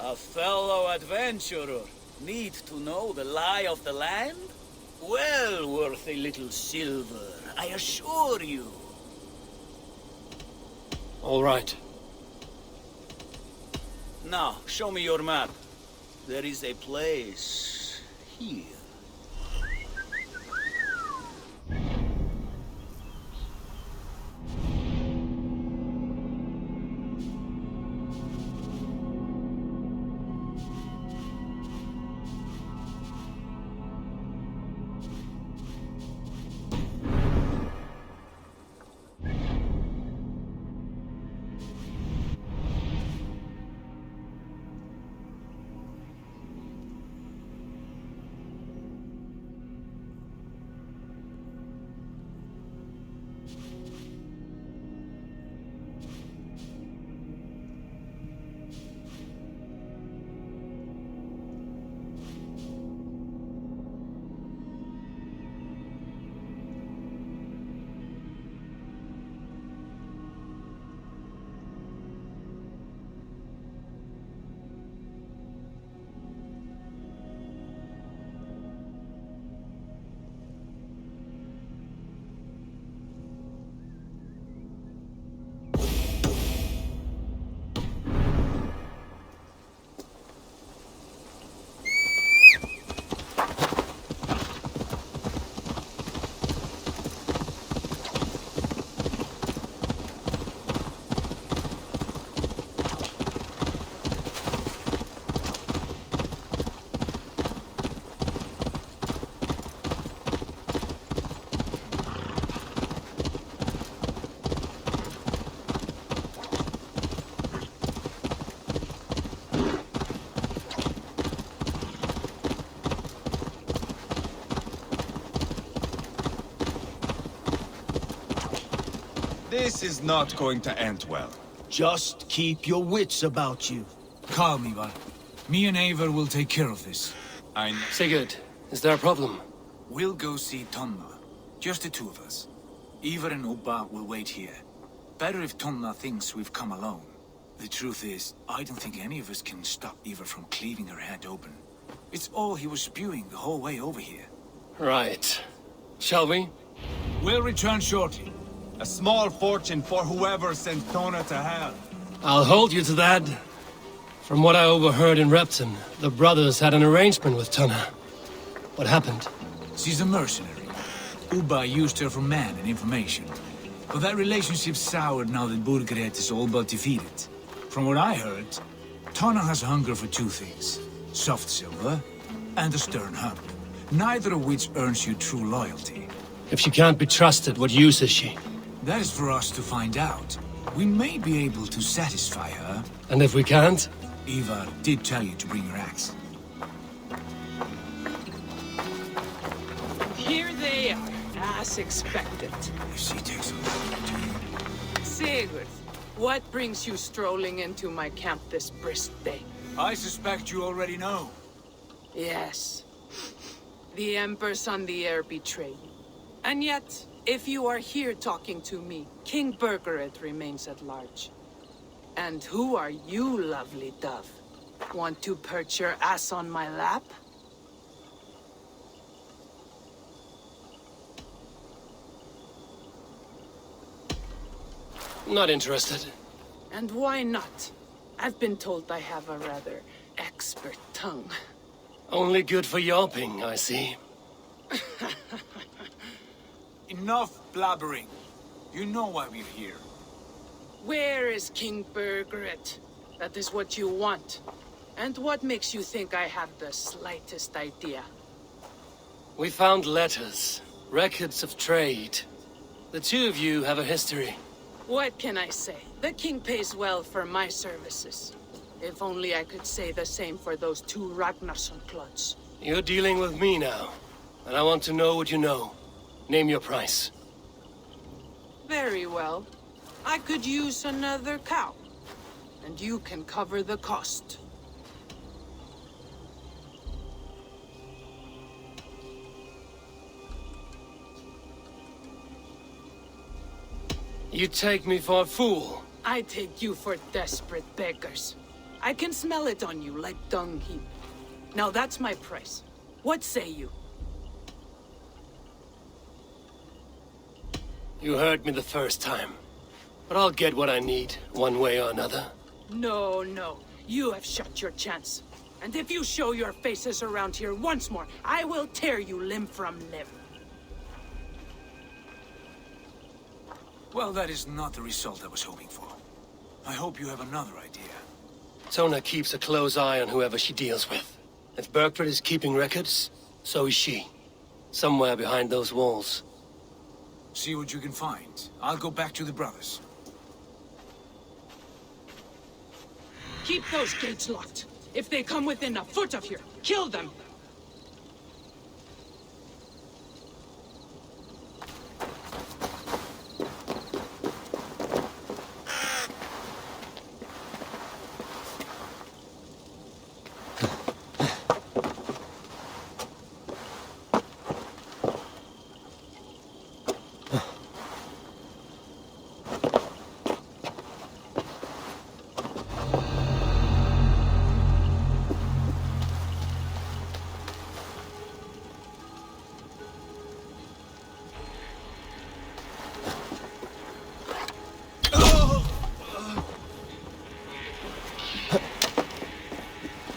A fellow adventurer need to know the lie of the land? Well worth a little silver, I assure you. All right. Now, show me your map. There is a place here. This is not going to end well. Just keep your wits about you. Calm, Ivar. Me and Eivor will take care of this. Sigurd, is there a problem? We'll go see Tonna. Just the two of us. Ivar and Ubba will wait here. Better if Tonna thinks we've come alone. The truth is, I don't think any of us can stop Ivar from cleaving her head open. It's all he was spewing the whole way over here. Right. Shall we? We'll return shortly. A small fortune for whoever sent Tona to hell. I'll hold you to that. From what I overheard in Repton, the brothers had an arrangement with Tonna. What happened? She's a mercenary. Ubba used her for man and information. But that relationship soured now that Burgred is all but defeated. From what I heard, Tonna has hunger for two things. Soft silver and a stern hump. Neither of which earns you true loyalty. If she can't be trusted, what use is she? That is for us to find out. We may be able to satisfy her. And if we can't? Ivar did tell you to bring your axe. Here they are, as expected. If she takes a look to you. Sigurd, what brings you strolling into my camp this brisk day? I suspect you already know. Yes. The Emperor's on the air betrayed you. And yet, if you are here talking to me, King Burgred remains at large. And who are you, lovely dove? Want to perch your ass on my lap? Not interested. And why not? I've been told I have a rather expert tongue. Only good for yelping, I see. Enough blabbering. You know why we're here. Where is King Burgred? That is what you want. And what makes you think I have the slightest idea? We found letters, records of trade. The two of you have a history. What can I say? The king pays well for my services. If only I could say the same for those two Ragnarsson clods. You're dealing with me now, and I want to know what you know. Name your price. Very well. I could use another cow. And you can cover the cost. You take me for a fool. I take you for desperate beggars. I can smell it on you like dung heap. Now that's my price. What say you? You heard me the first time. But I'll get what I need, one way or another. No, no. You have shot your chance. And if you show your faces around here once more, I will tear you limb from limb. Well, that is not the result I was hoping for. I hope you have another idea. Tona keeps a close eye on whoever she deals with. If Burgred is keeping records, so is she. Somewhere behind those walls. See what you can find. I'll go back to the brothers. Keep those gates locked. If they come within a foot of here, kill them.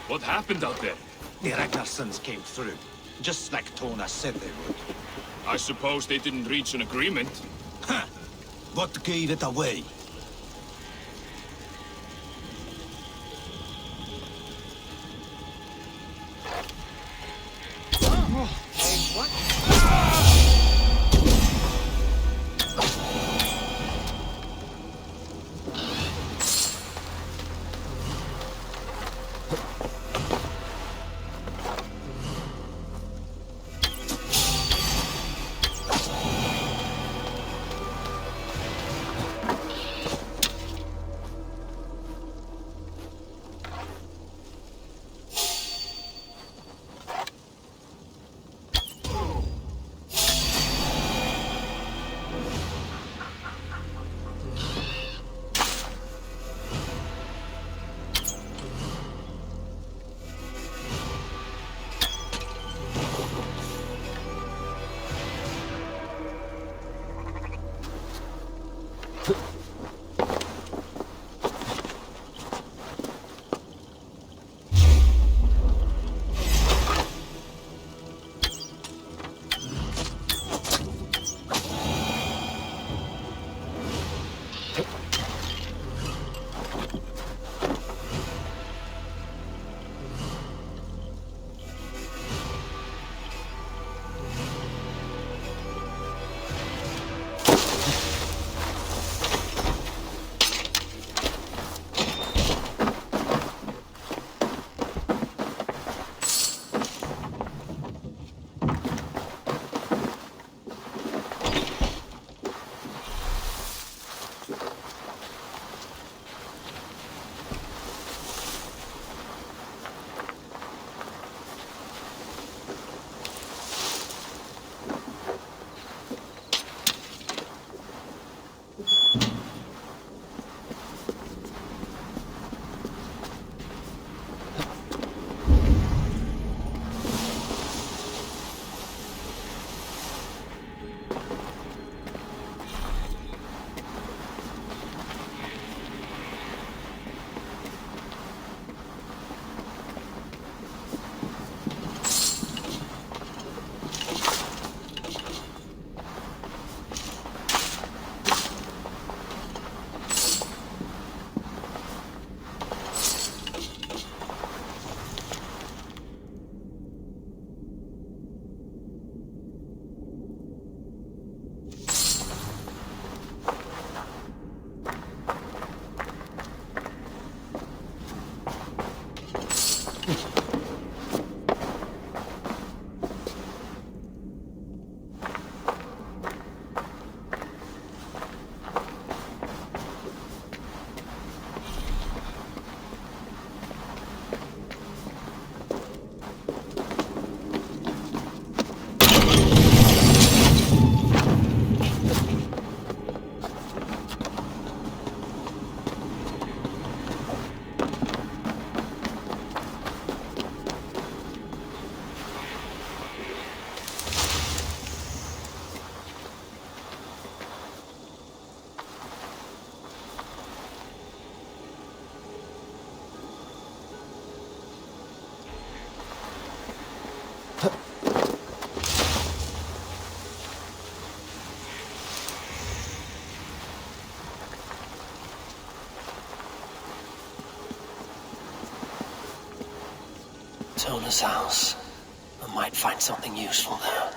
What happened out there? The Ragnarssons came through, just like Tona said they would. I suppose they didn't reach an agreement. Huh. What gave it away? Tona's house. I might find something useful there.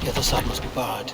The other side must be barred.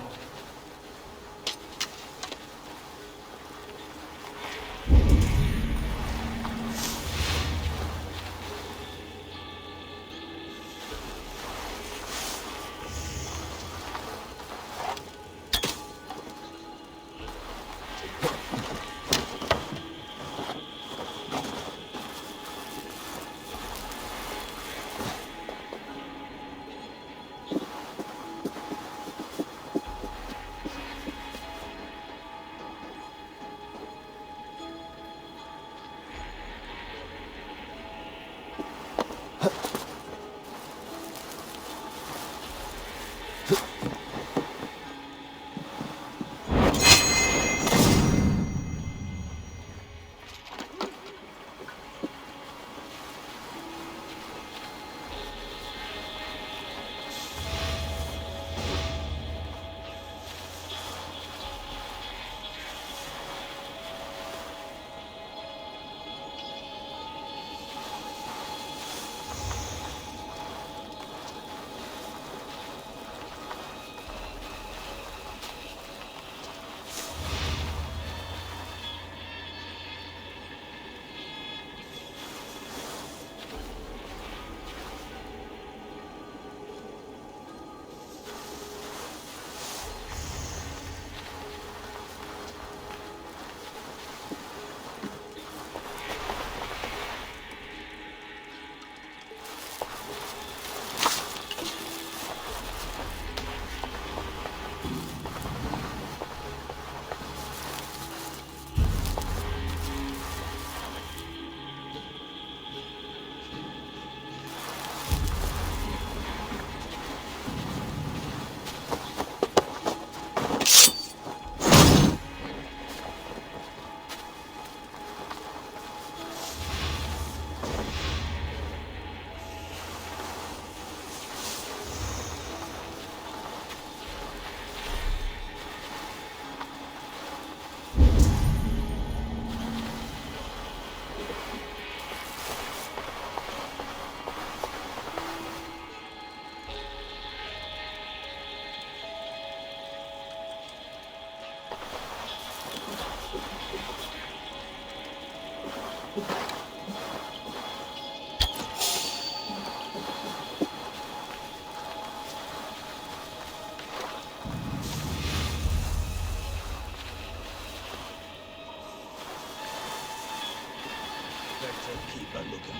Keep on looking.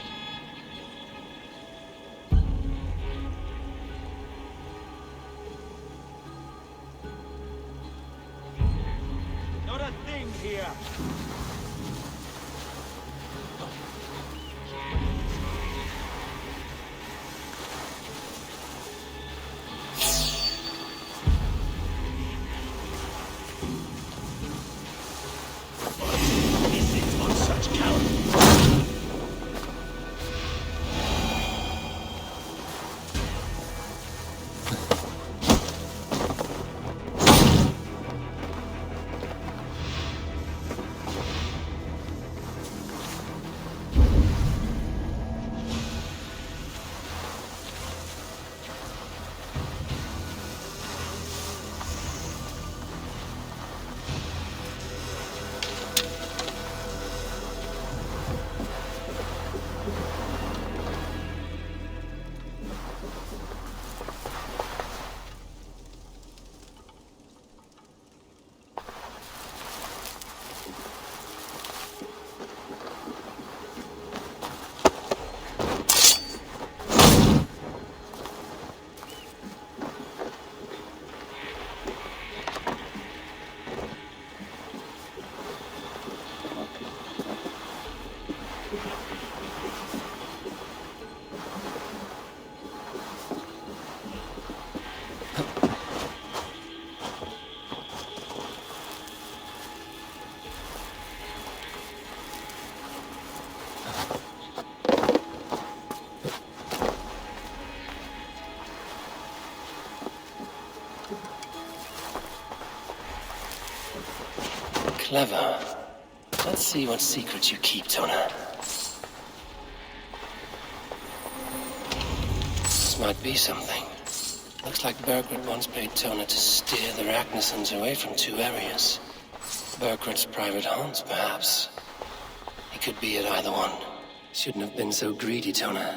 Not a thing here. Clever. Let's see what secrets you keep, Tona. This might be something. Looks like Burgred once paid Tona to steer the Ragnarsons away from 2 areas. Burgred's private haunts, perhaps. He could be at either one. Shouldn't have been so greedy, Tona.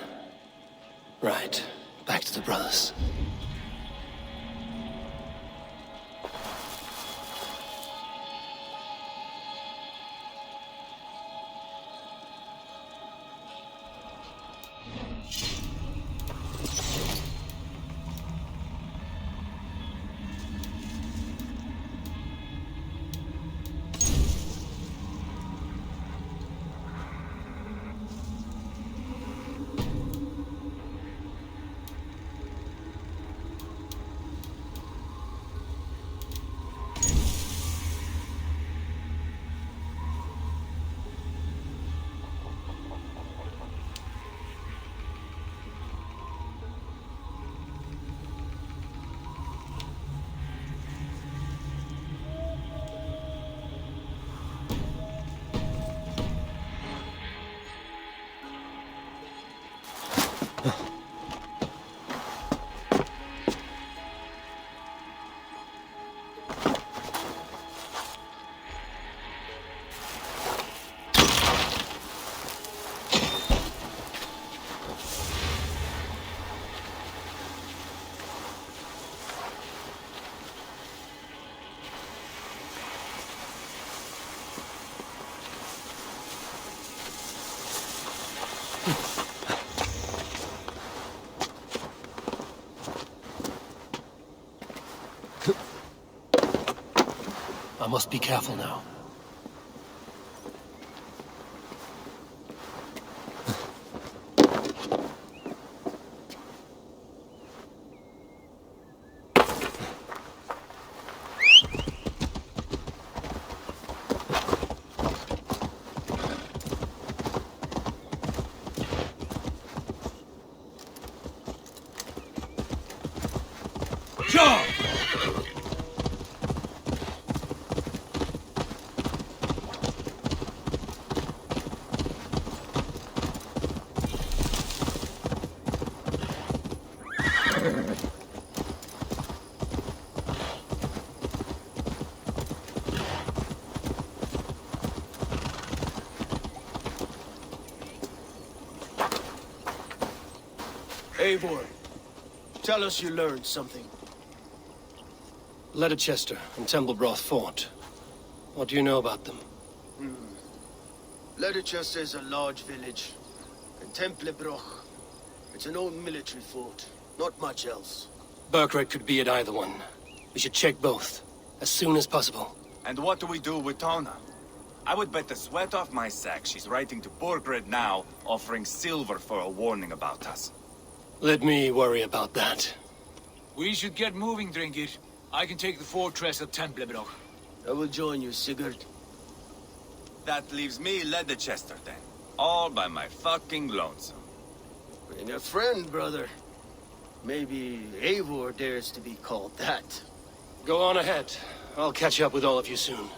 Right, back to the brothers. I must be careful now. Sure! Eivor, tell us you learned something. Leicester and Templebroth fought. What do you know about them? Leicester is a large village, and Templebroch, it's an old military fort. Not much else. Burgred could be at either one. We should check both, as soon as possible. And what do we do with Tona? I would bet the sweat off my sack she's writing to Burgred now, offering silver for a warning about us. Let me worry about that. We should get moving, Drinkir. I can take the fortress of Templebroch. I will join you, Sigurd. That leaves me Leicester then. All by my fucking lonesome. Bring a friend, brother. Maybe Eivor dares to be called that. Go on ahead. I'll catch up with all of you soon.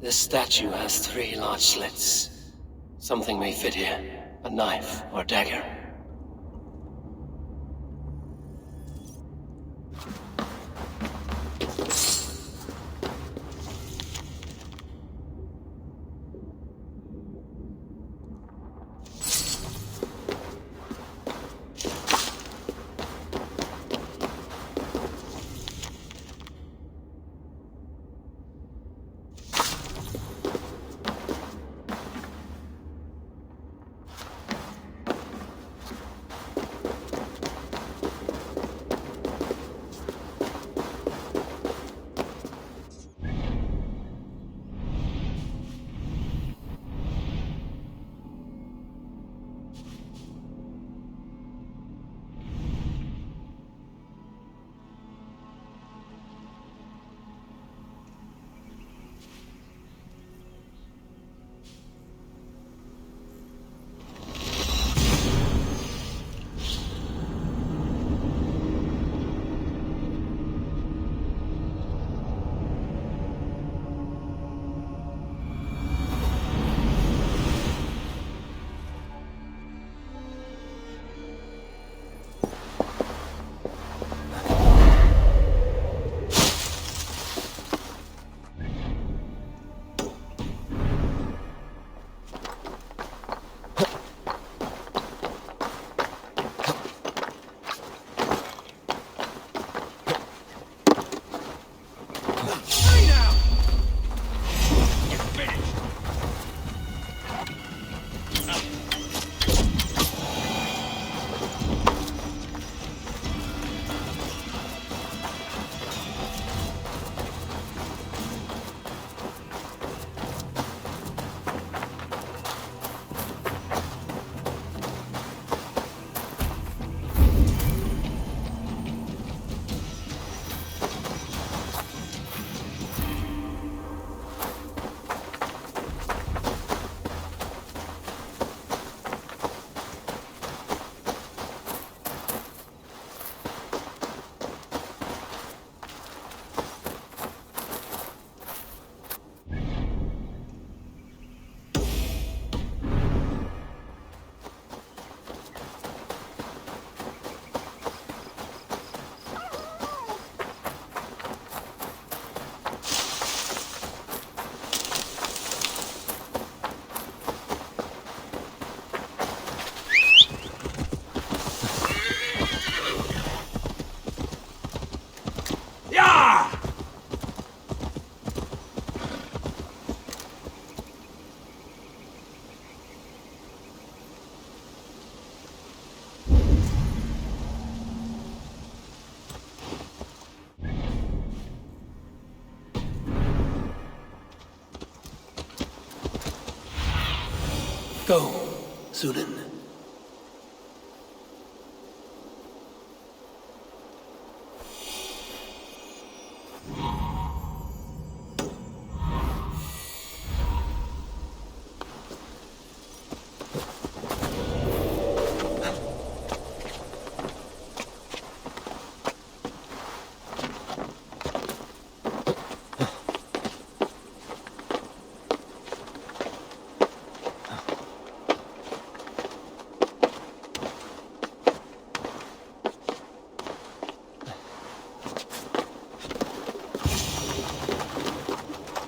This statue has 3 large slits. Something may fit here. A knife or dagger. Go, Sunan.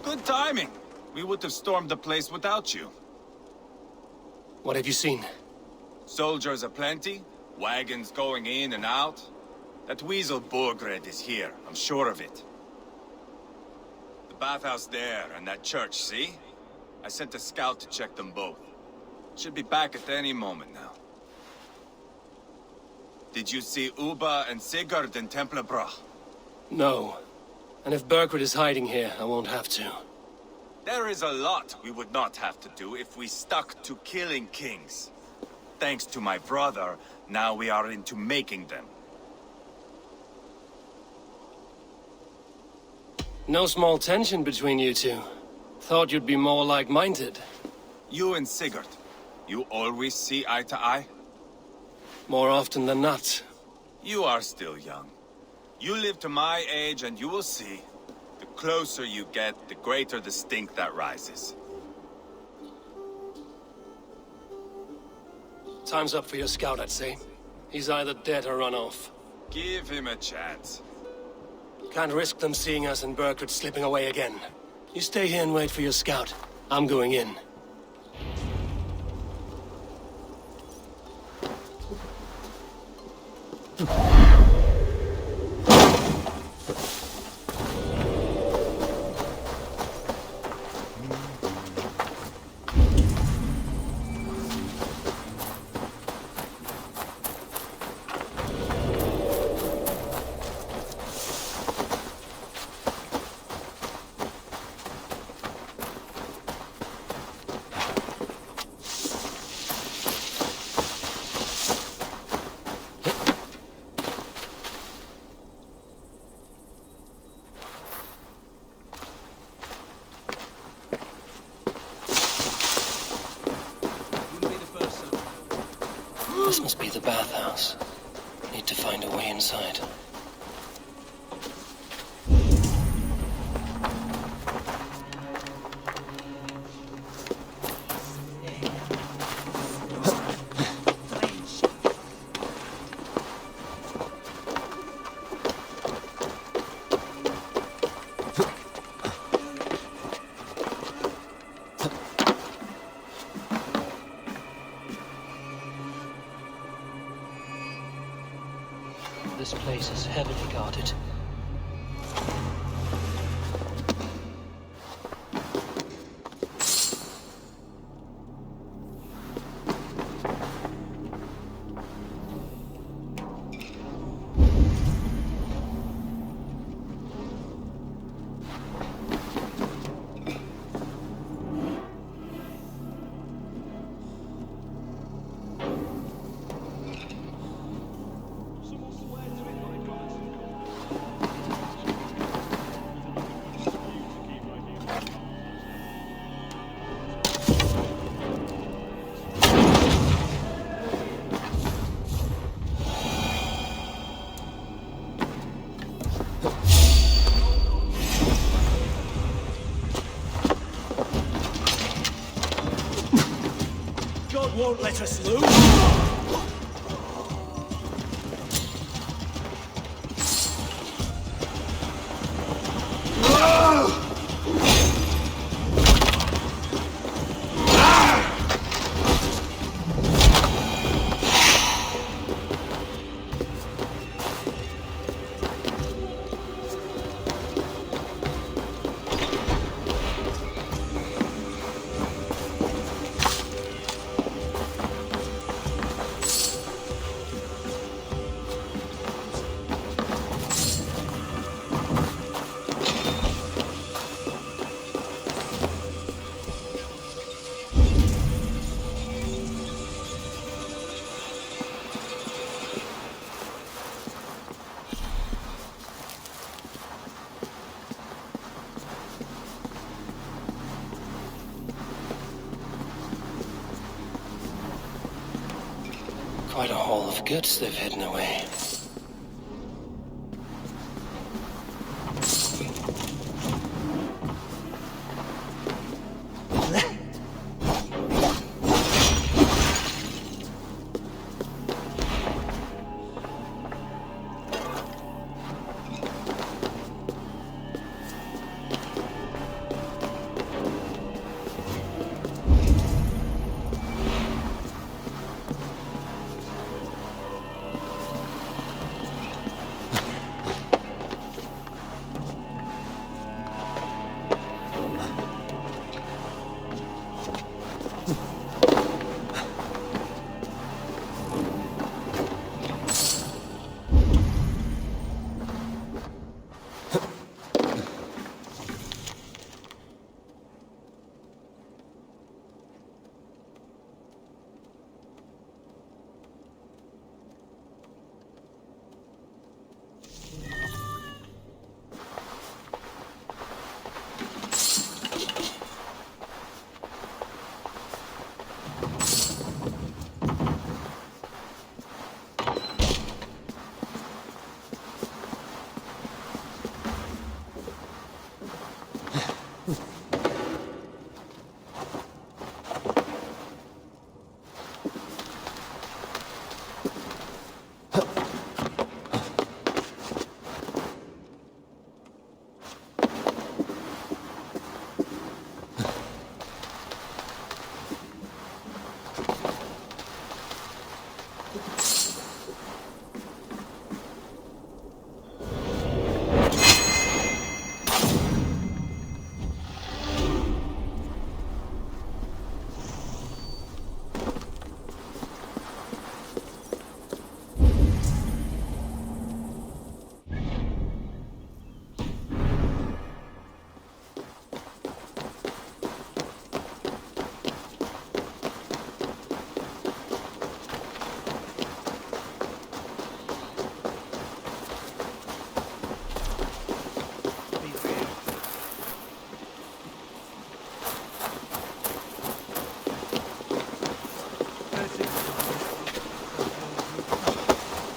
Good timing. We would have stormed the place without you. What have you seen? Soldiers aplenty, wagons going in and out. That weasel Borgred is here, I'm sure of it. The bathhouse there and that church, see? I sent a scout to check them both. Should be back at any moment now. Did you see Uba and Sigurd in Templebrach? No. And if Burkred is hiding here, I won't have to. There is a lot we would not have to do if we stuck to killing kings. Thanks to my brother, now we are into making them. No small tension between you two. Thought you'd be more like-minded. You and Sigurd, you always see eye to eye? More often than not. You are still young. You live to my age and you will see. The closer you get, the greater the stink that rises. Time's up for your scout, I'd say. He's either dead or run off. Give him a chance. Can't risk them seeing us and Burkred slipping away again. You stay here and wait for your scout. I'm going in. This must be the bathhouse. Need to find a way inside. This place is heavily guarded. Won't let us lose. Quite a haul of goods they've hidden away.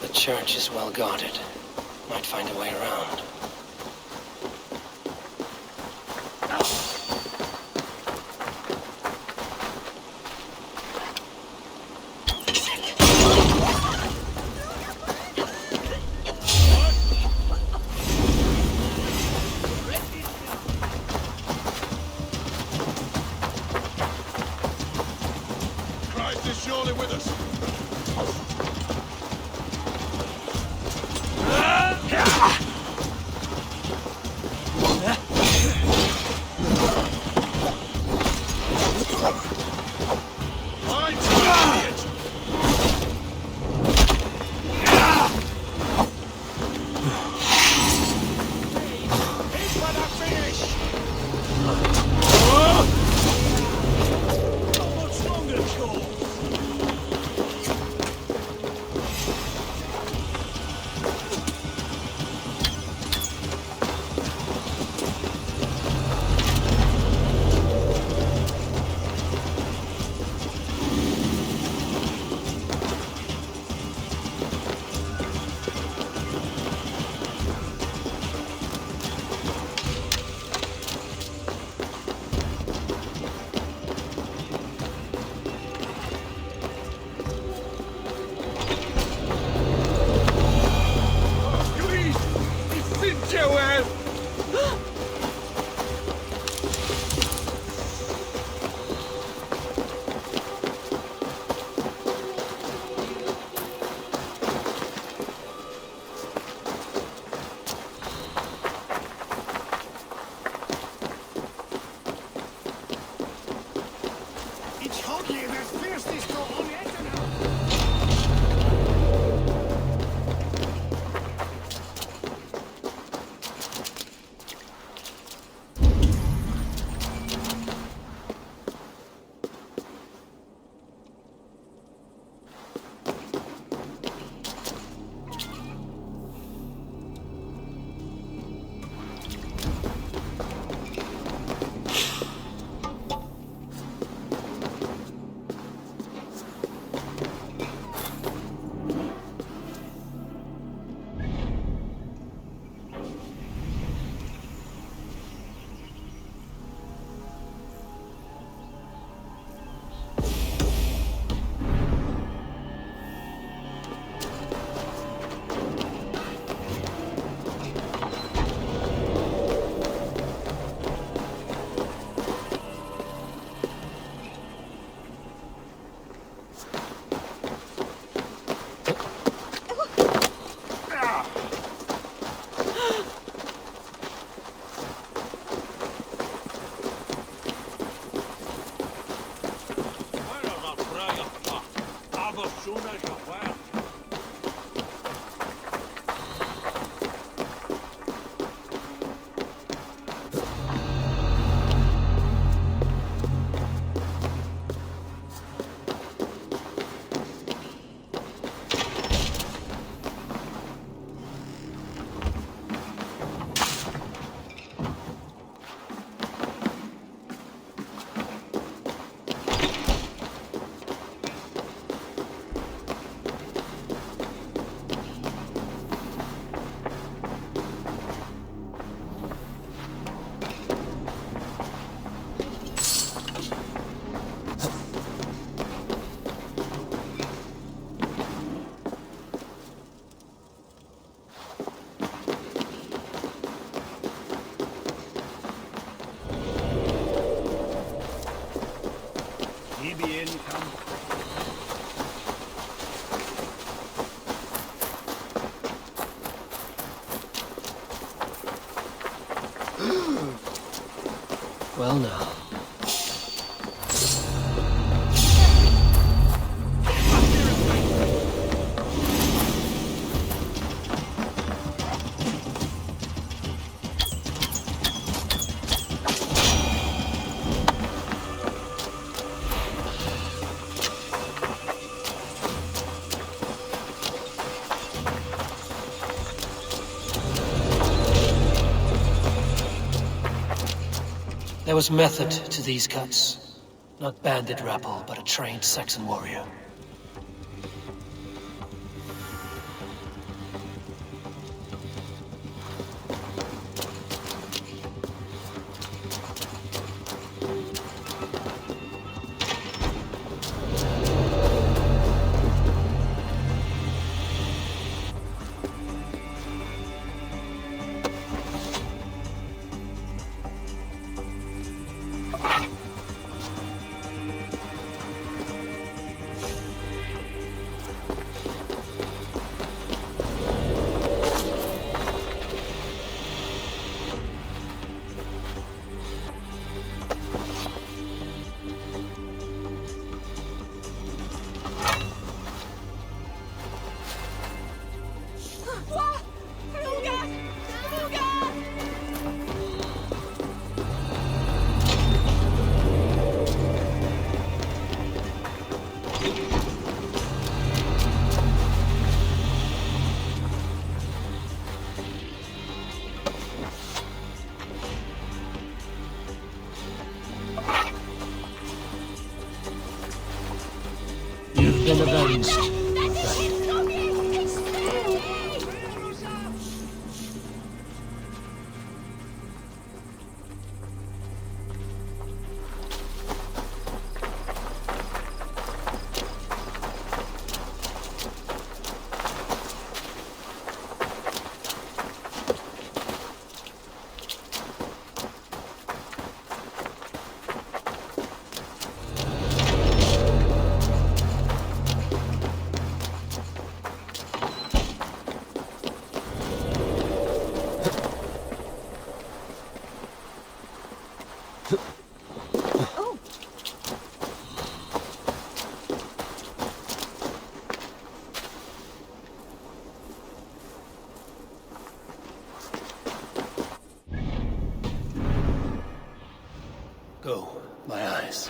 The church is well guarded. Might find a way around. Christ is surely with us. Well now. There was method to these cuts. Not bandit rabble, but a trained Saxon warrior. You've been avenged. Go, my eyes.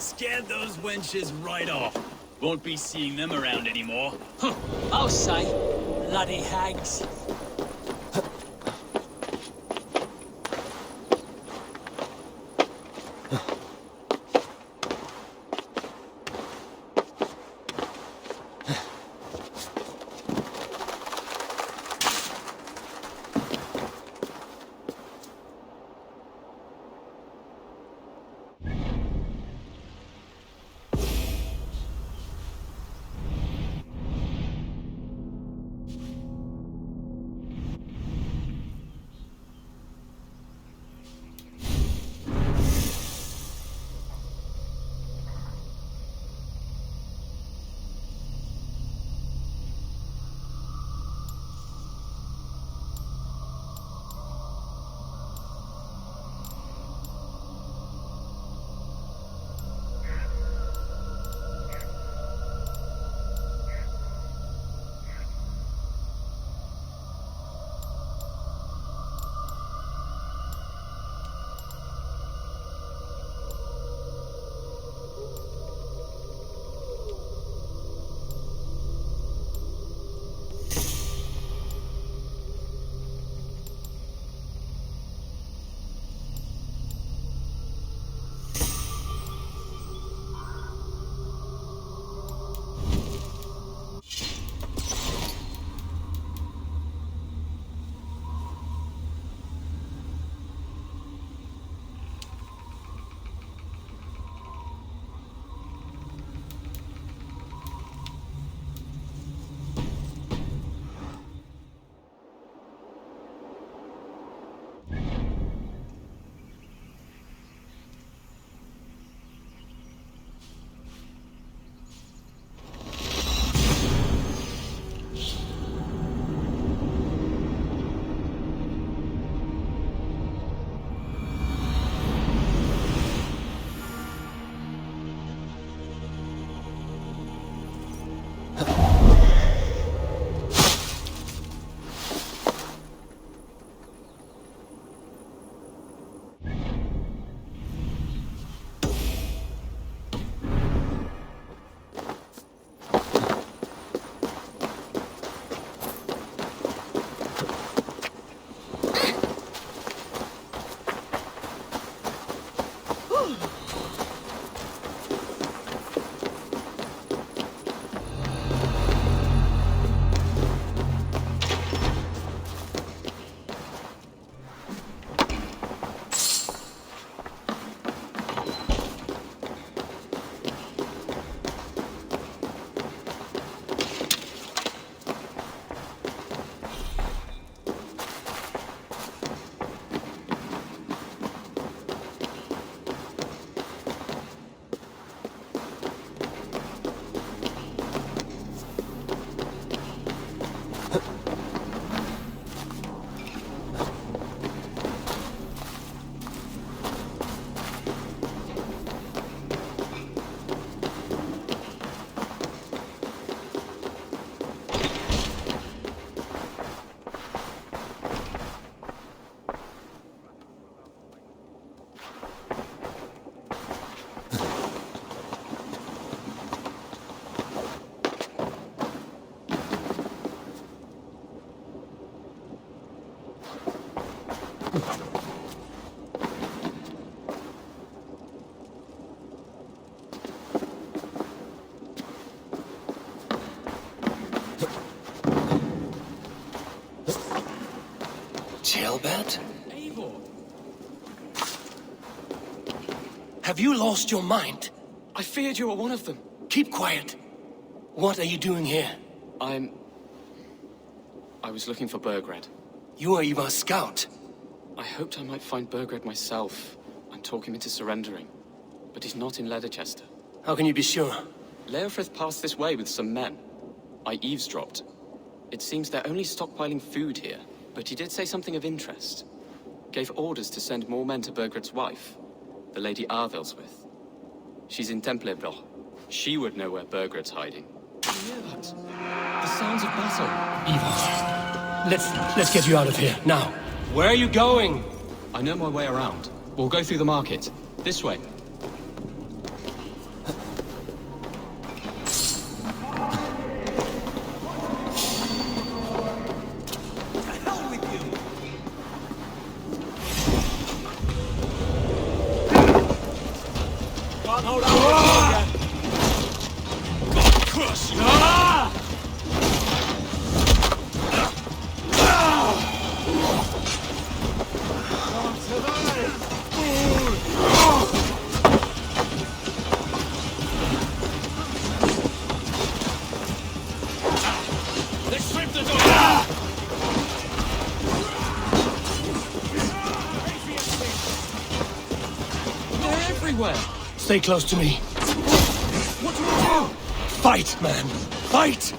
Scared those wenches right off. Won't be seeing them around anymore. Huh. I'll say. Bloody hags. Tailbat? Have you lost your mind? I feared you were one of them. Keep quiet. What are you doing here? I was looking for Burgred. You are Ivar's scout. I hoped I might find Burgred myself and talk him into surrendering. But he's not in Leatherchester. How can you be sure? Leofrith passed this way with some men. I eavesdropped. It seems they're only stockpiling food here, but he did say something of interest. Gave orders to send more men to Burgred's wife, the Lady Arvelswith. She's in Templebroch. She would know where Burgred's hiding. You hear that? The sounds of battle. Ivar, let's get you out of here, now. Where are you going? I know my way around. We'll go through the market. This way. Hold on. Crush you! They stripped the door! They're everywhere. Stay close to me. What do we do? Fight, man! Fight!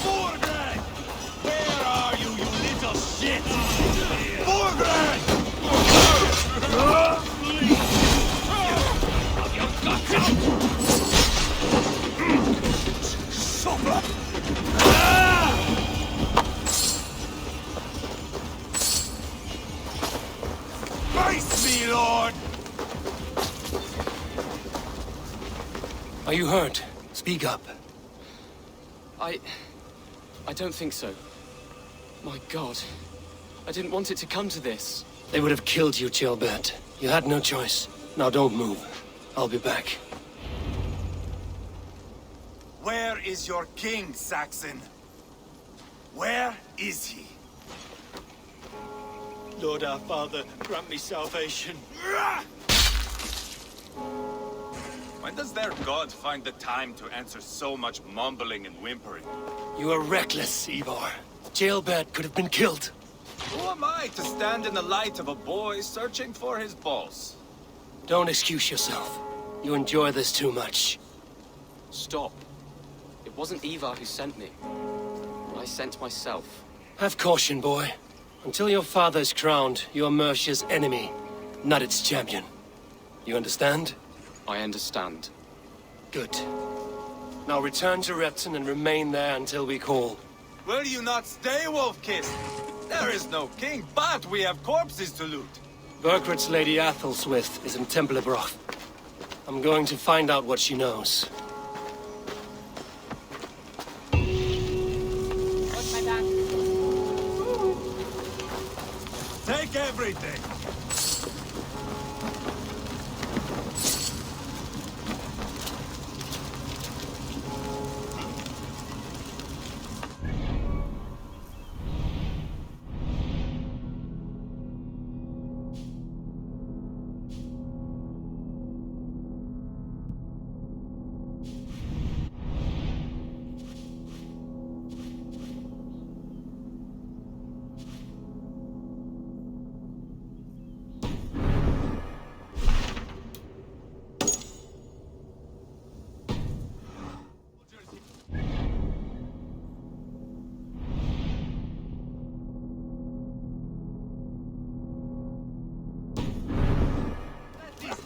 Borgred! Where are you, you little shit? Borgred! Face me, Lord! Are you hurt? Speak up. I don't think so. My God. I didn't want it to come to this. They would have killed you, Gilbert. You had no choice. Now don't move. I'll be back. Where is your king, Saxon? Where is he? Lord our Father, grant me salvation. When does their god find the time to answer so much mumbling and whimpering? You are reckless, Ivar. Jailbird could have been killed. Who am I to stand in the light of a boy searching for his boss? Don't excuse yourself. You enjoy this too much. Stop. It wasn't Ivar who sent me. I sent myself. Have caution, boy. Until your father's crowned, you are Mercia's enemy, not its champion. You understand? I understand. Good. Now return to Repton and remain there until we call. Will you not stay, Wolf-Kissed? There is no king, but we have corpses to loot. Burgred's Lady Athelswith is in Templebroth. I'm going to find out what she knows. Watch my back. Take everything.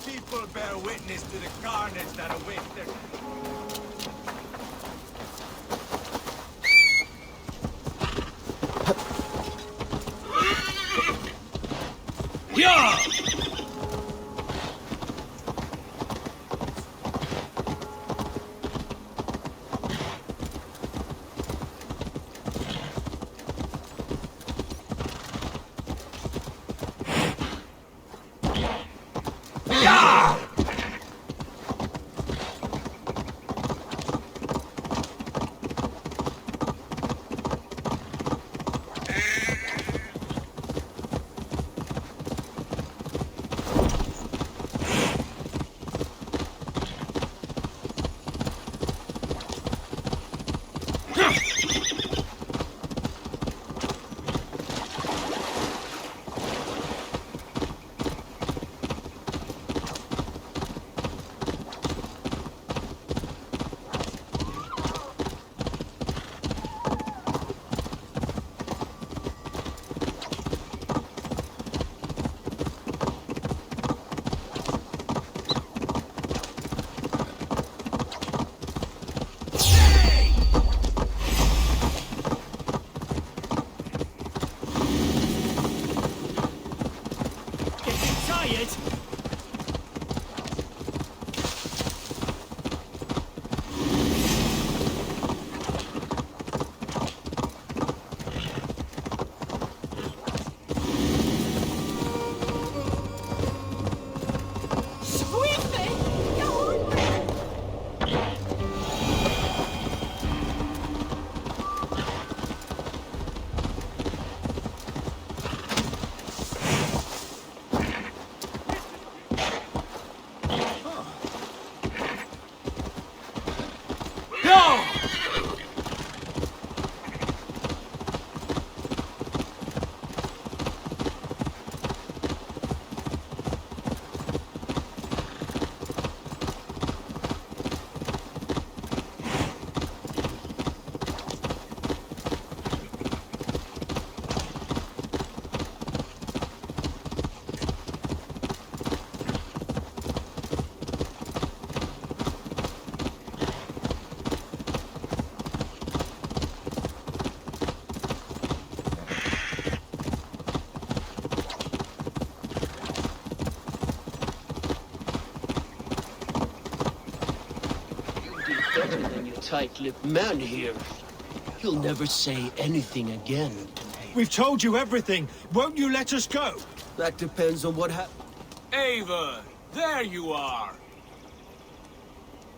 People bear witness to the carnage that awaits their... Yeah! tight-lipped man here. He'll never say anything again. We've told you everything. Won't you let us go? That depends on what happens. Eivor, there you are.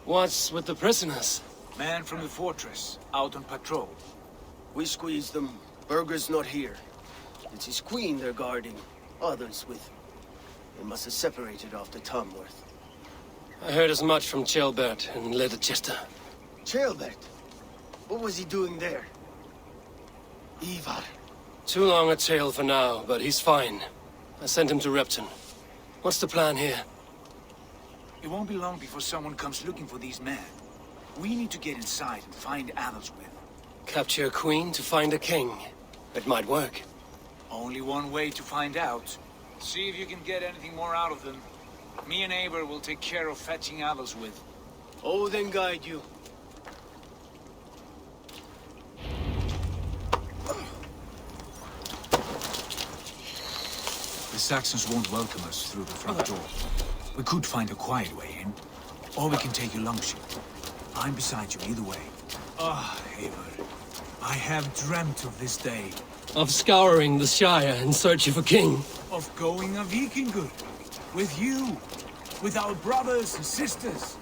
What's with the prisoners? Man from the fortress, out on patrol. We squeezed them. Berger's not here. It's his queen they're guarding. Others with him. They must have separated after Tamworth. I heard as much from Chelbert and Leicester. Chelbert? What was he doing there? Ivar. Too long a tale for now, but he's fine. I sent him to Repton. What's the plan here? It won't be long before someone comes looking for these men. We need to get inside and find Adelswith. Capture a queen to find a king. It might work. Only one way to find out. See if you can get anything more out of them. Me and Eivor will take care of fetching Adelswith. Odin guide you. The Saxons won't welcome us through the front door. We could find a quiet way in, or we can take you longship. I'm beside you either way. Ah, Eivor. I have dreamt of this day. Of scouring the Shire in search of a king. Of going a Vikingur. With you. With our brothers and sisters.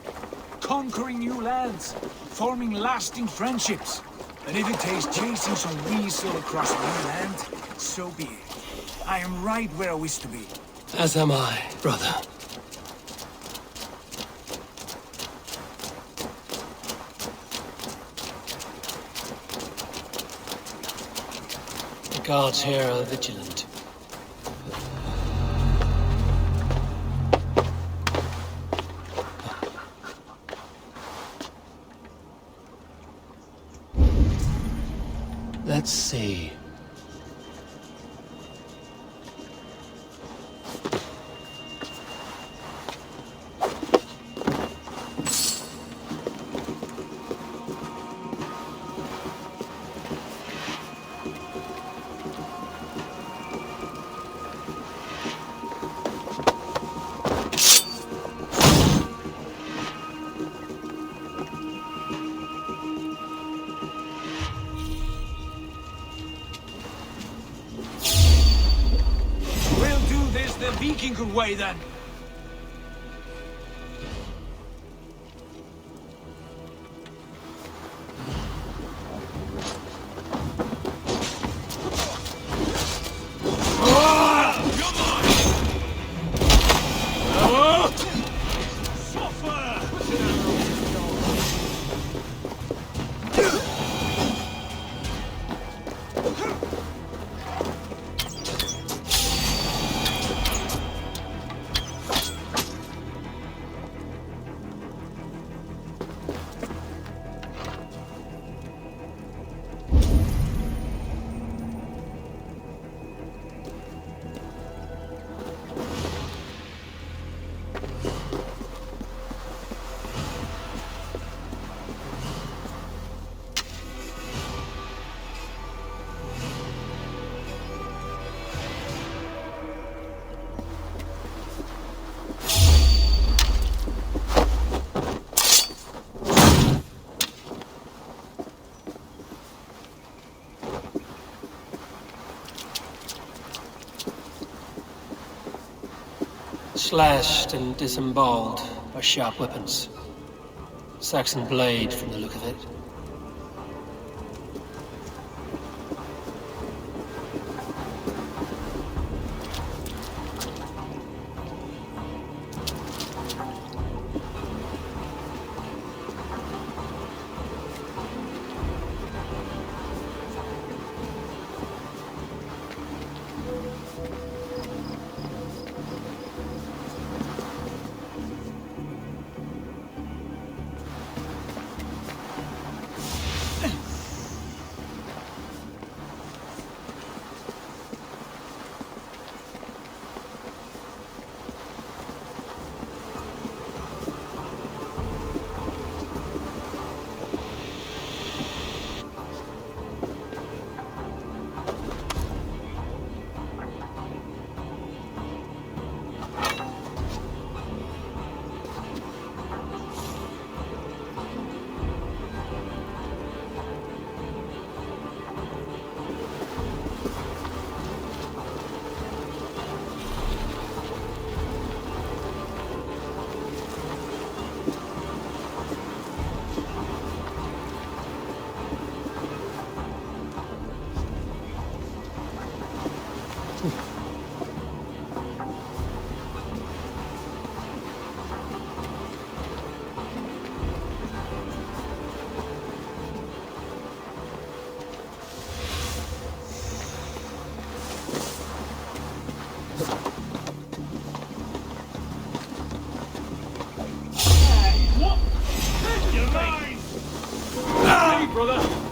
Conquering new lands. Forming lasting friendships. And if it takes chasing some weasel across new land, so be it. I am right where I wish to be. As am I, brother. The guards here are vigilant. Let's see. Vikingur way then. Slashed and disemboweled by sharp weapons. Saxon blade from the look of it. brother.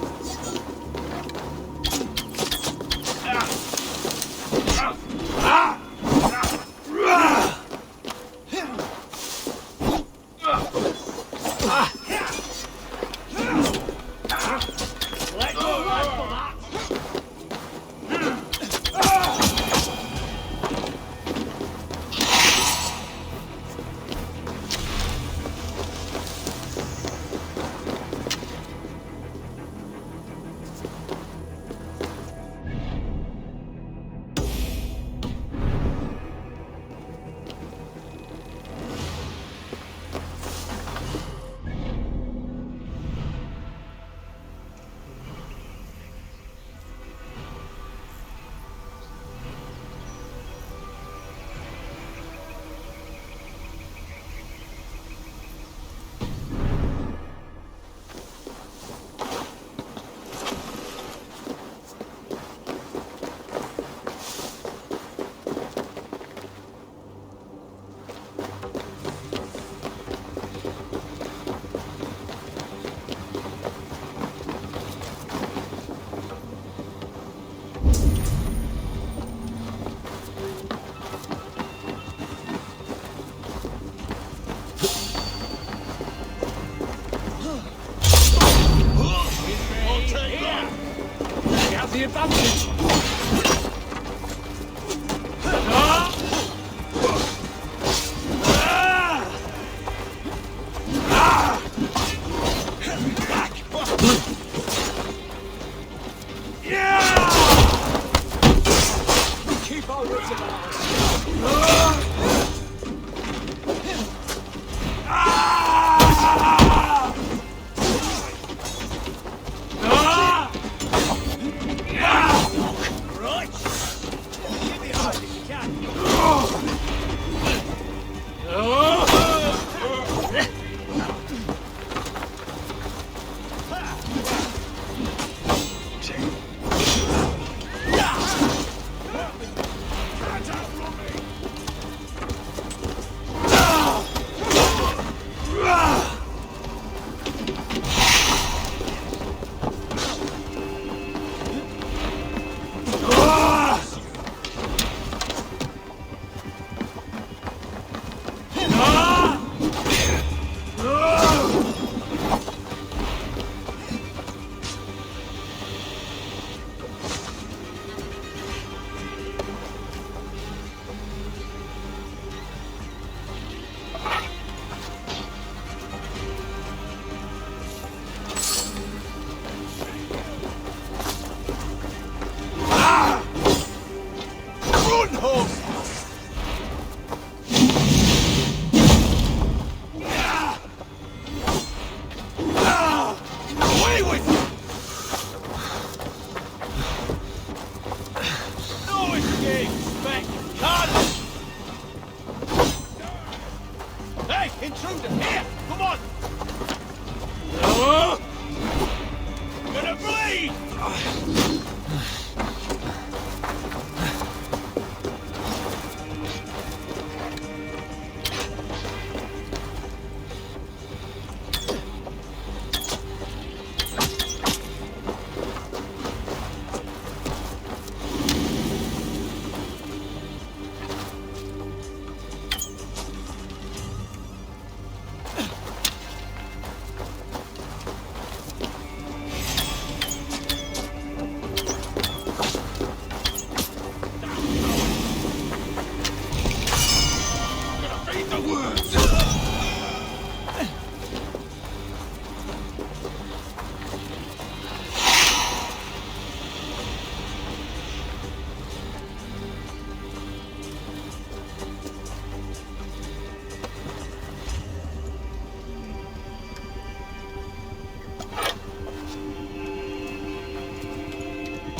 We have the advantage. Keep our wits about us. Intruder! Here! Come on! Gonna bleed!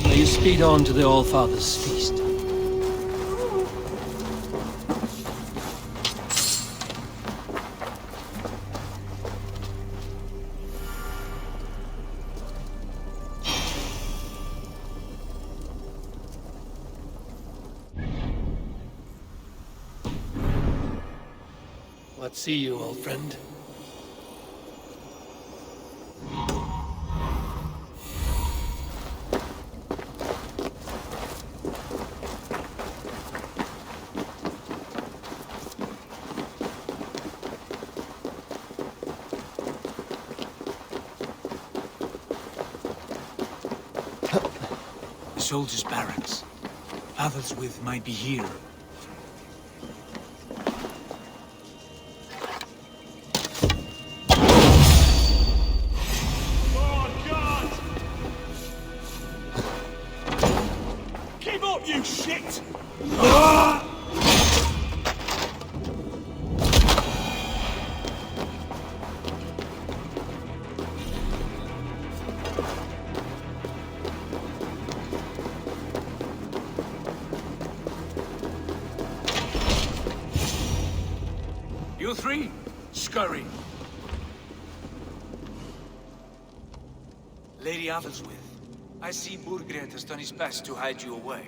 May you speed on to the All-Father's feast. What see you, old friend? soldiers' barracks. Athelstwith might be here. Keep up, you shit! You three, scurry. Lady Athelstwith, I see Burgred has done his best to hide you away.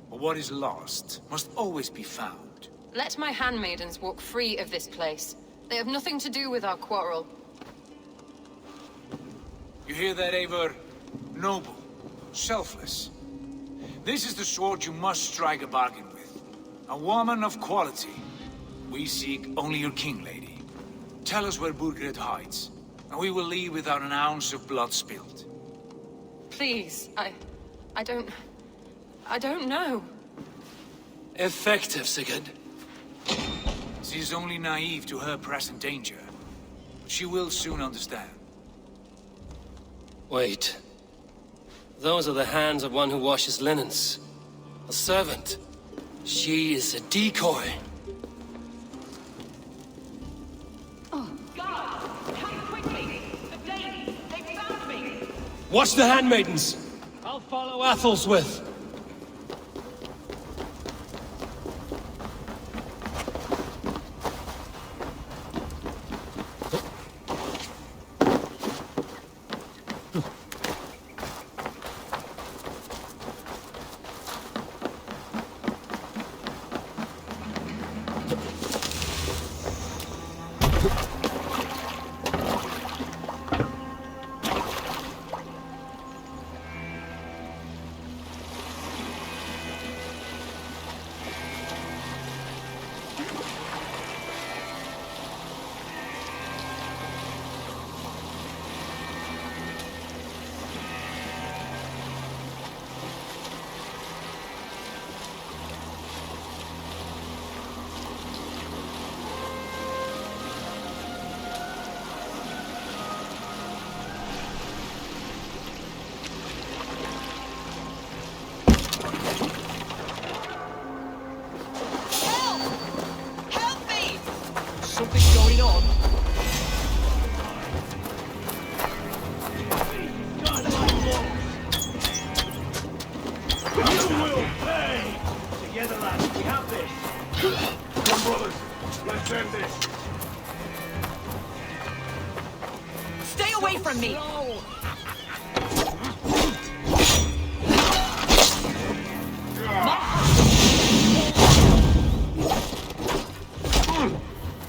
But what is lost must always be found. Let my handmaidens walk free of this place. They have nothing to do with our quarrel. You hear that, Eivor? Noble, selfless. This is the sword you must strike a bargain with. A woman of quality. We seek only your king, lady. Tell us where Burgred hides, and we will leave without an ounce of blood spilled. Please, I don't know. Effective, Sigurd. She is only naive to her present danger. But she will soon understand. Wait. Those are the hands of one who washes linens. A servant. She is a decoy. Watch the handmaidens! I'll follow Athelstwith. Something going on. You will pay! Together, lads, we have this. Come, brothers, let's end this. Stay away from me!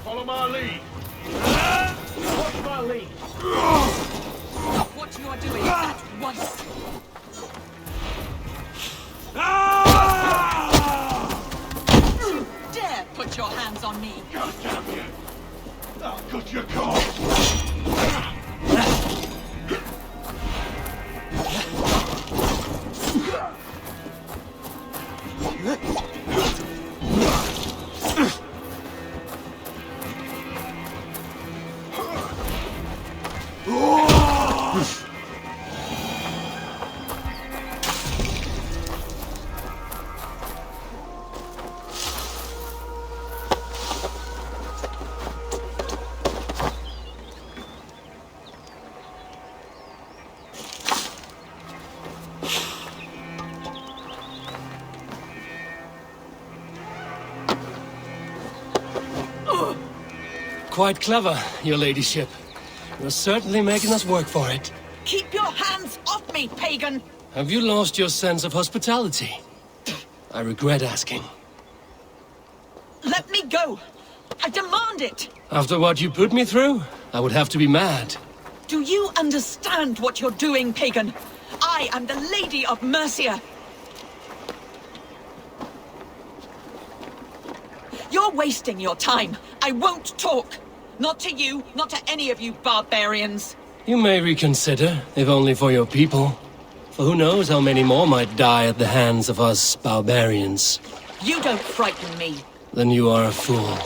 Follow my lead. Watch my lead. Stop what you are doing at once. You dare put your hands on me! God damn you! I'll cut your cord. Quite clever, your ladyship. You're certainly making us work for it. Keep your hands off me, pagan! Have you lost your sense of hospitality? I regret asking. Let me go! I demand it! After what you put me through, I would have to be mad. Do you understand what you're doing, pagan? I am the Lady of Mercia. You're wasting your time. I won't talk. Not to you, not to any of you barbarians. You may reconsider, if only for your people. For who knows how many more might die at the hands of us barbarians. You don't frighten me. Then you are a fool.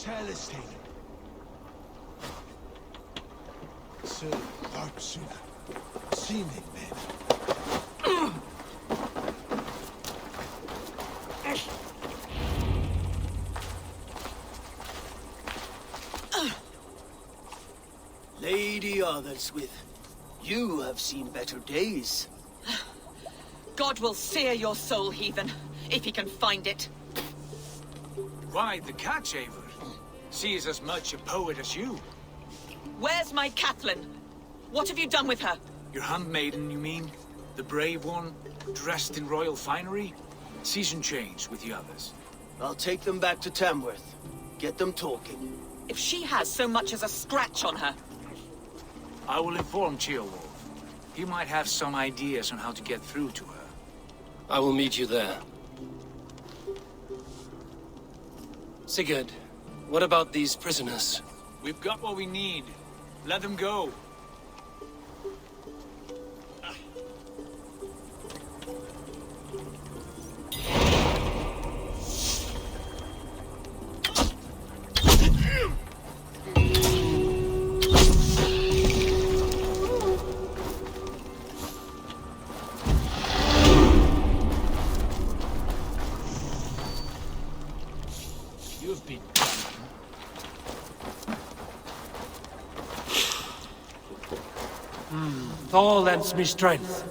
Celestine. Sir, Darksuit. Seen it, man. Lady Otherswith, you have seen better days. God will sear your soul, heathen, if he can find it. Why, the cat shaver. She is as much a poet as you. Where's my Catelyn? What have you done with her? Your handmaiden, you mean? The brave one, dressed in royal finery? Season change with the others. I'll take them back to Tamworth. Get them talking. If she has so much as a scratch on her. I will inform Ceolwulf. He might have some ideas on how to get through to her. I will meet you there. Sigurd, what about these prisoners? We've got what we need. Let them go. You've been Thor lends me strength.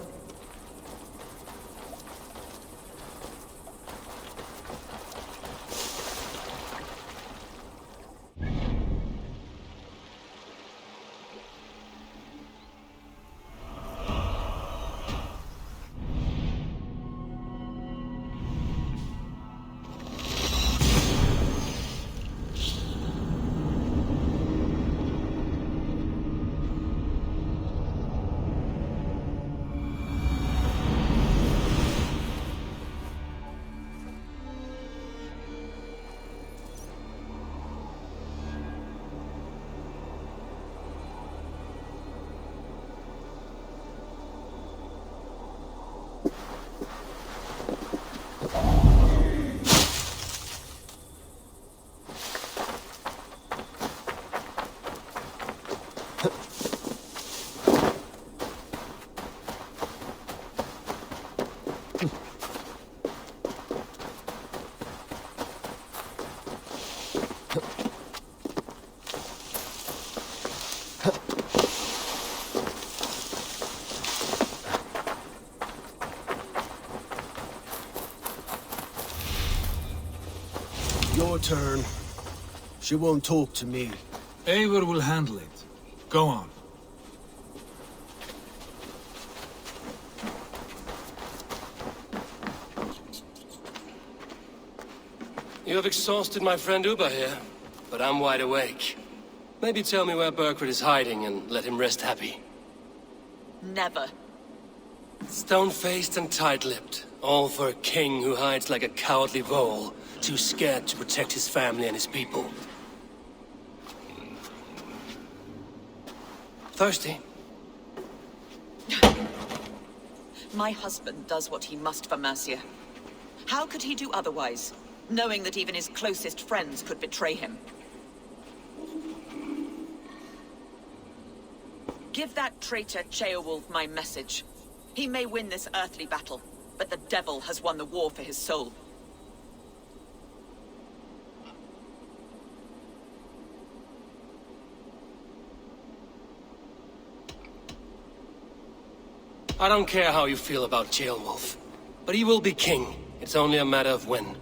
Your turn. She won't talk to me. Eivor will handle it. Go on. You have exhausted my friend Uba here, but I'm wide awake. Maybe tell me where Burkred is hiding and let him rest happy. Never. Stone-faced and tight-lipped. All for a king who hides like a cowardly vole, too scared to protect his family and his people. Thirsty? My husband does what he must for Mercia. How could he do otherwise, knowing that even his closest friends could betray him? Give that traitor Ceolwulf my message. He may win this earthly battle, but the devil has won the war for his soul. I don't care how you feel about Ceolwulf, but he will be king. It's only a matter of when.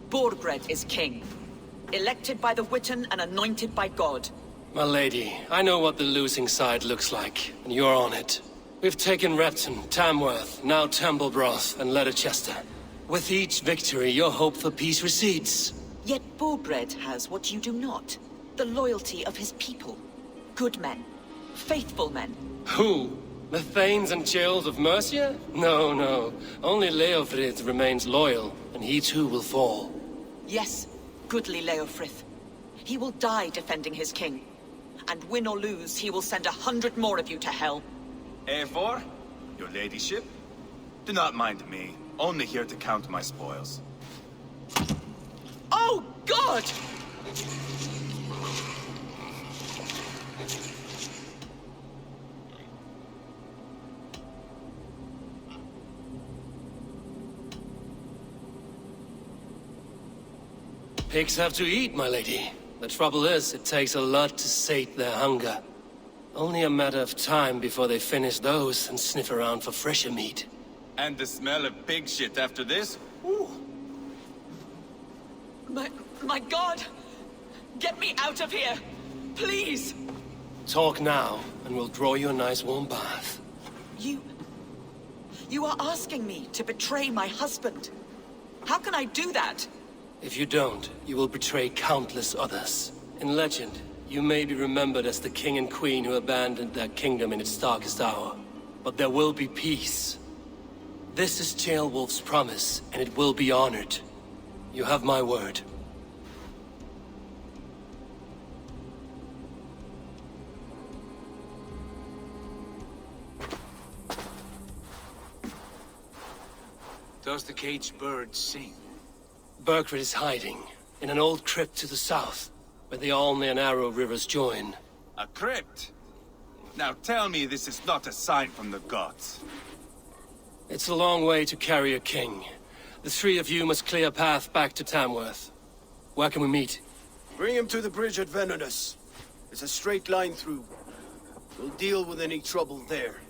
Borgred is king. Elected by the Witan and anointed by God. My lady, I know what the losing side looks like, and you're on it. We've taken Repton, Tamworth, now Templebroth, and Leicester. With each victory, your hope for peace recedes. Yet Borgred has what you do not. The loyalty of his people. Good men. Faithful men. Who? The Thanes and Chills of Mercia? No, no. Only Leofrid remains loyal, and he too will fall. Yes, goodly Leofrith. He will die defending his king. And win or lose, he will send 100 more of you to hell. Eivor, your ladyship? Do not mind me. Only here to count my spoils. Oh, God! Pigs have to eat, my lady. The trouble is, it takes a lot to sate their hunger. Only a matter of time before they finish those and sniff around for fresher meat. And the smell of pig shit after this? Ooh. My God! Get me out of here! Please! Talk now, and we'll draw you a nice warm bath. You are asking me to betray my husband. How can I do that? If you don't, you will betray countless others. In legend, you may be remembered as the king and queen who abandoned their kingdom in its darkest hour. But there will be peace. This is Ceolwulf's promise, and it will be honored. You have my word. Does the caged bird sing? Burgred is hiding in an old crypt to the south, where the Alne and Arrow rivers join. A crypt? Now tell me this is not a sign from the gods. It's a long way to carry a king. The three of you must clear a path back to Tamworth. Where can we meet? Bring him to the bridge at Venonus. It's a straight line through. We'll deal with any trouble there.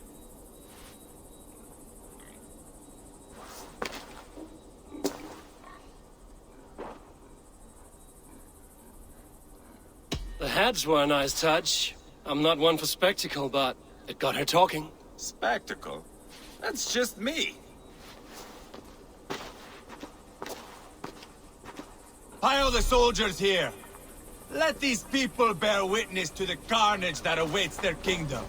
The heads were a nice touch. I'm not one for spectacle, but it got her talking. Spectacle? That's just me. Pile the soldiers here. Let these people bear witness to the carnage that awaits their kingdom.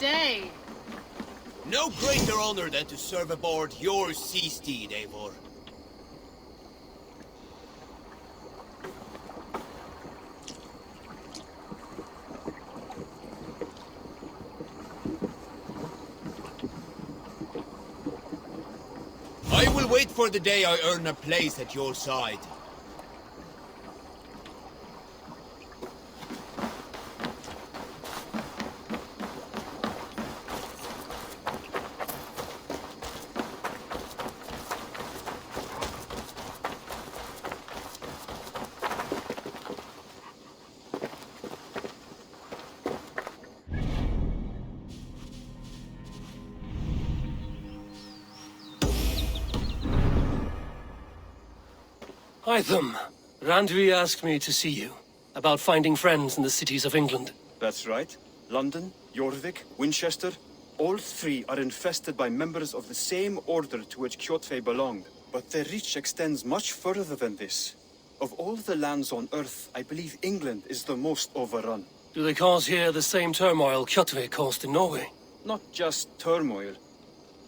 day. No greater honor than to serve aboard your sea steed, Eivor. I will wait for the day I earn a place at your side. Hytham, Randvi asked me to see you, about finding friends in the cities of England. That's right. London, Jorvik, Winchester, all three are infested by members of the same order to which Kjotve belonged. But their reach extends much further than this. Of all the lands on Earth, I believe England is the most overrun. Do they cause here the same turmoil Kjotve caused in Norway? Not just turmoil.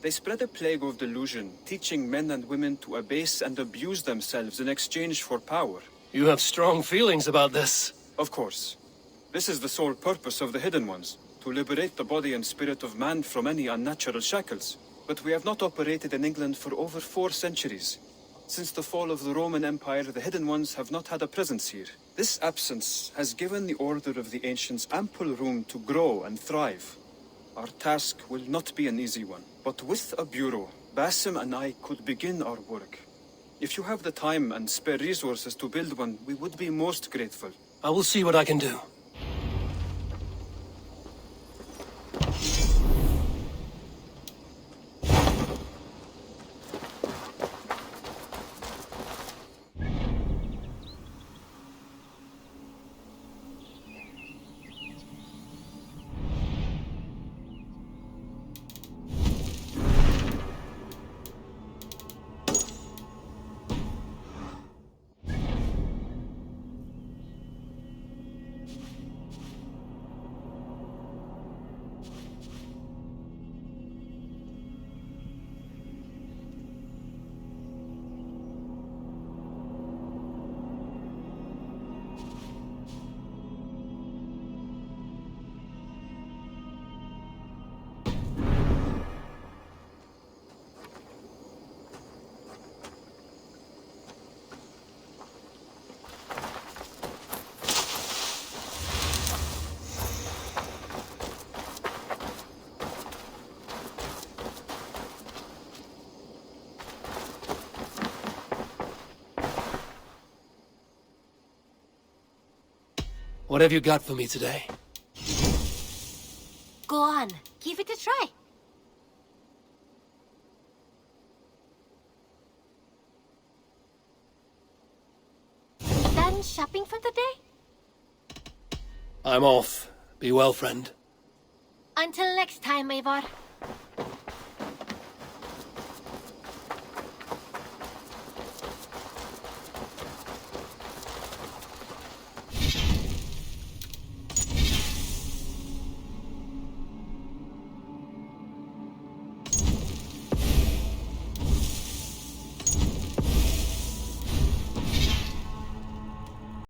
They spread a plague of delusion, teaching men and women to abase and abuse themselves in exchange for power. You have strong feelings about this. Of course. This is the sole purpose of the Hidden Ones, to liberate the body and spirit of man from any unnatural shackles. But we have not operated in England for over 4 centuries. Since the fall of the Roman Empire, the Hidden Ones have not had a presence here. This absence has given the Order of the Ancients ample room to grow and thrive. Our task will not be an easy one, but with a bureau, Basim and I could begin our work. If you have the time and spare resources to build one, we would be most grateful. I will see what I can do. What have you got for me today? Go on, give it a try. Done shopping for the day? I'm off. Be well, friend. Until next time, Eivor.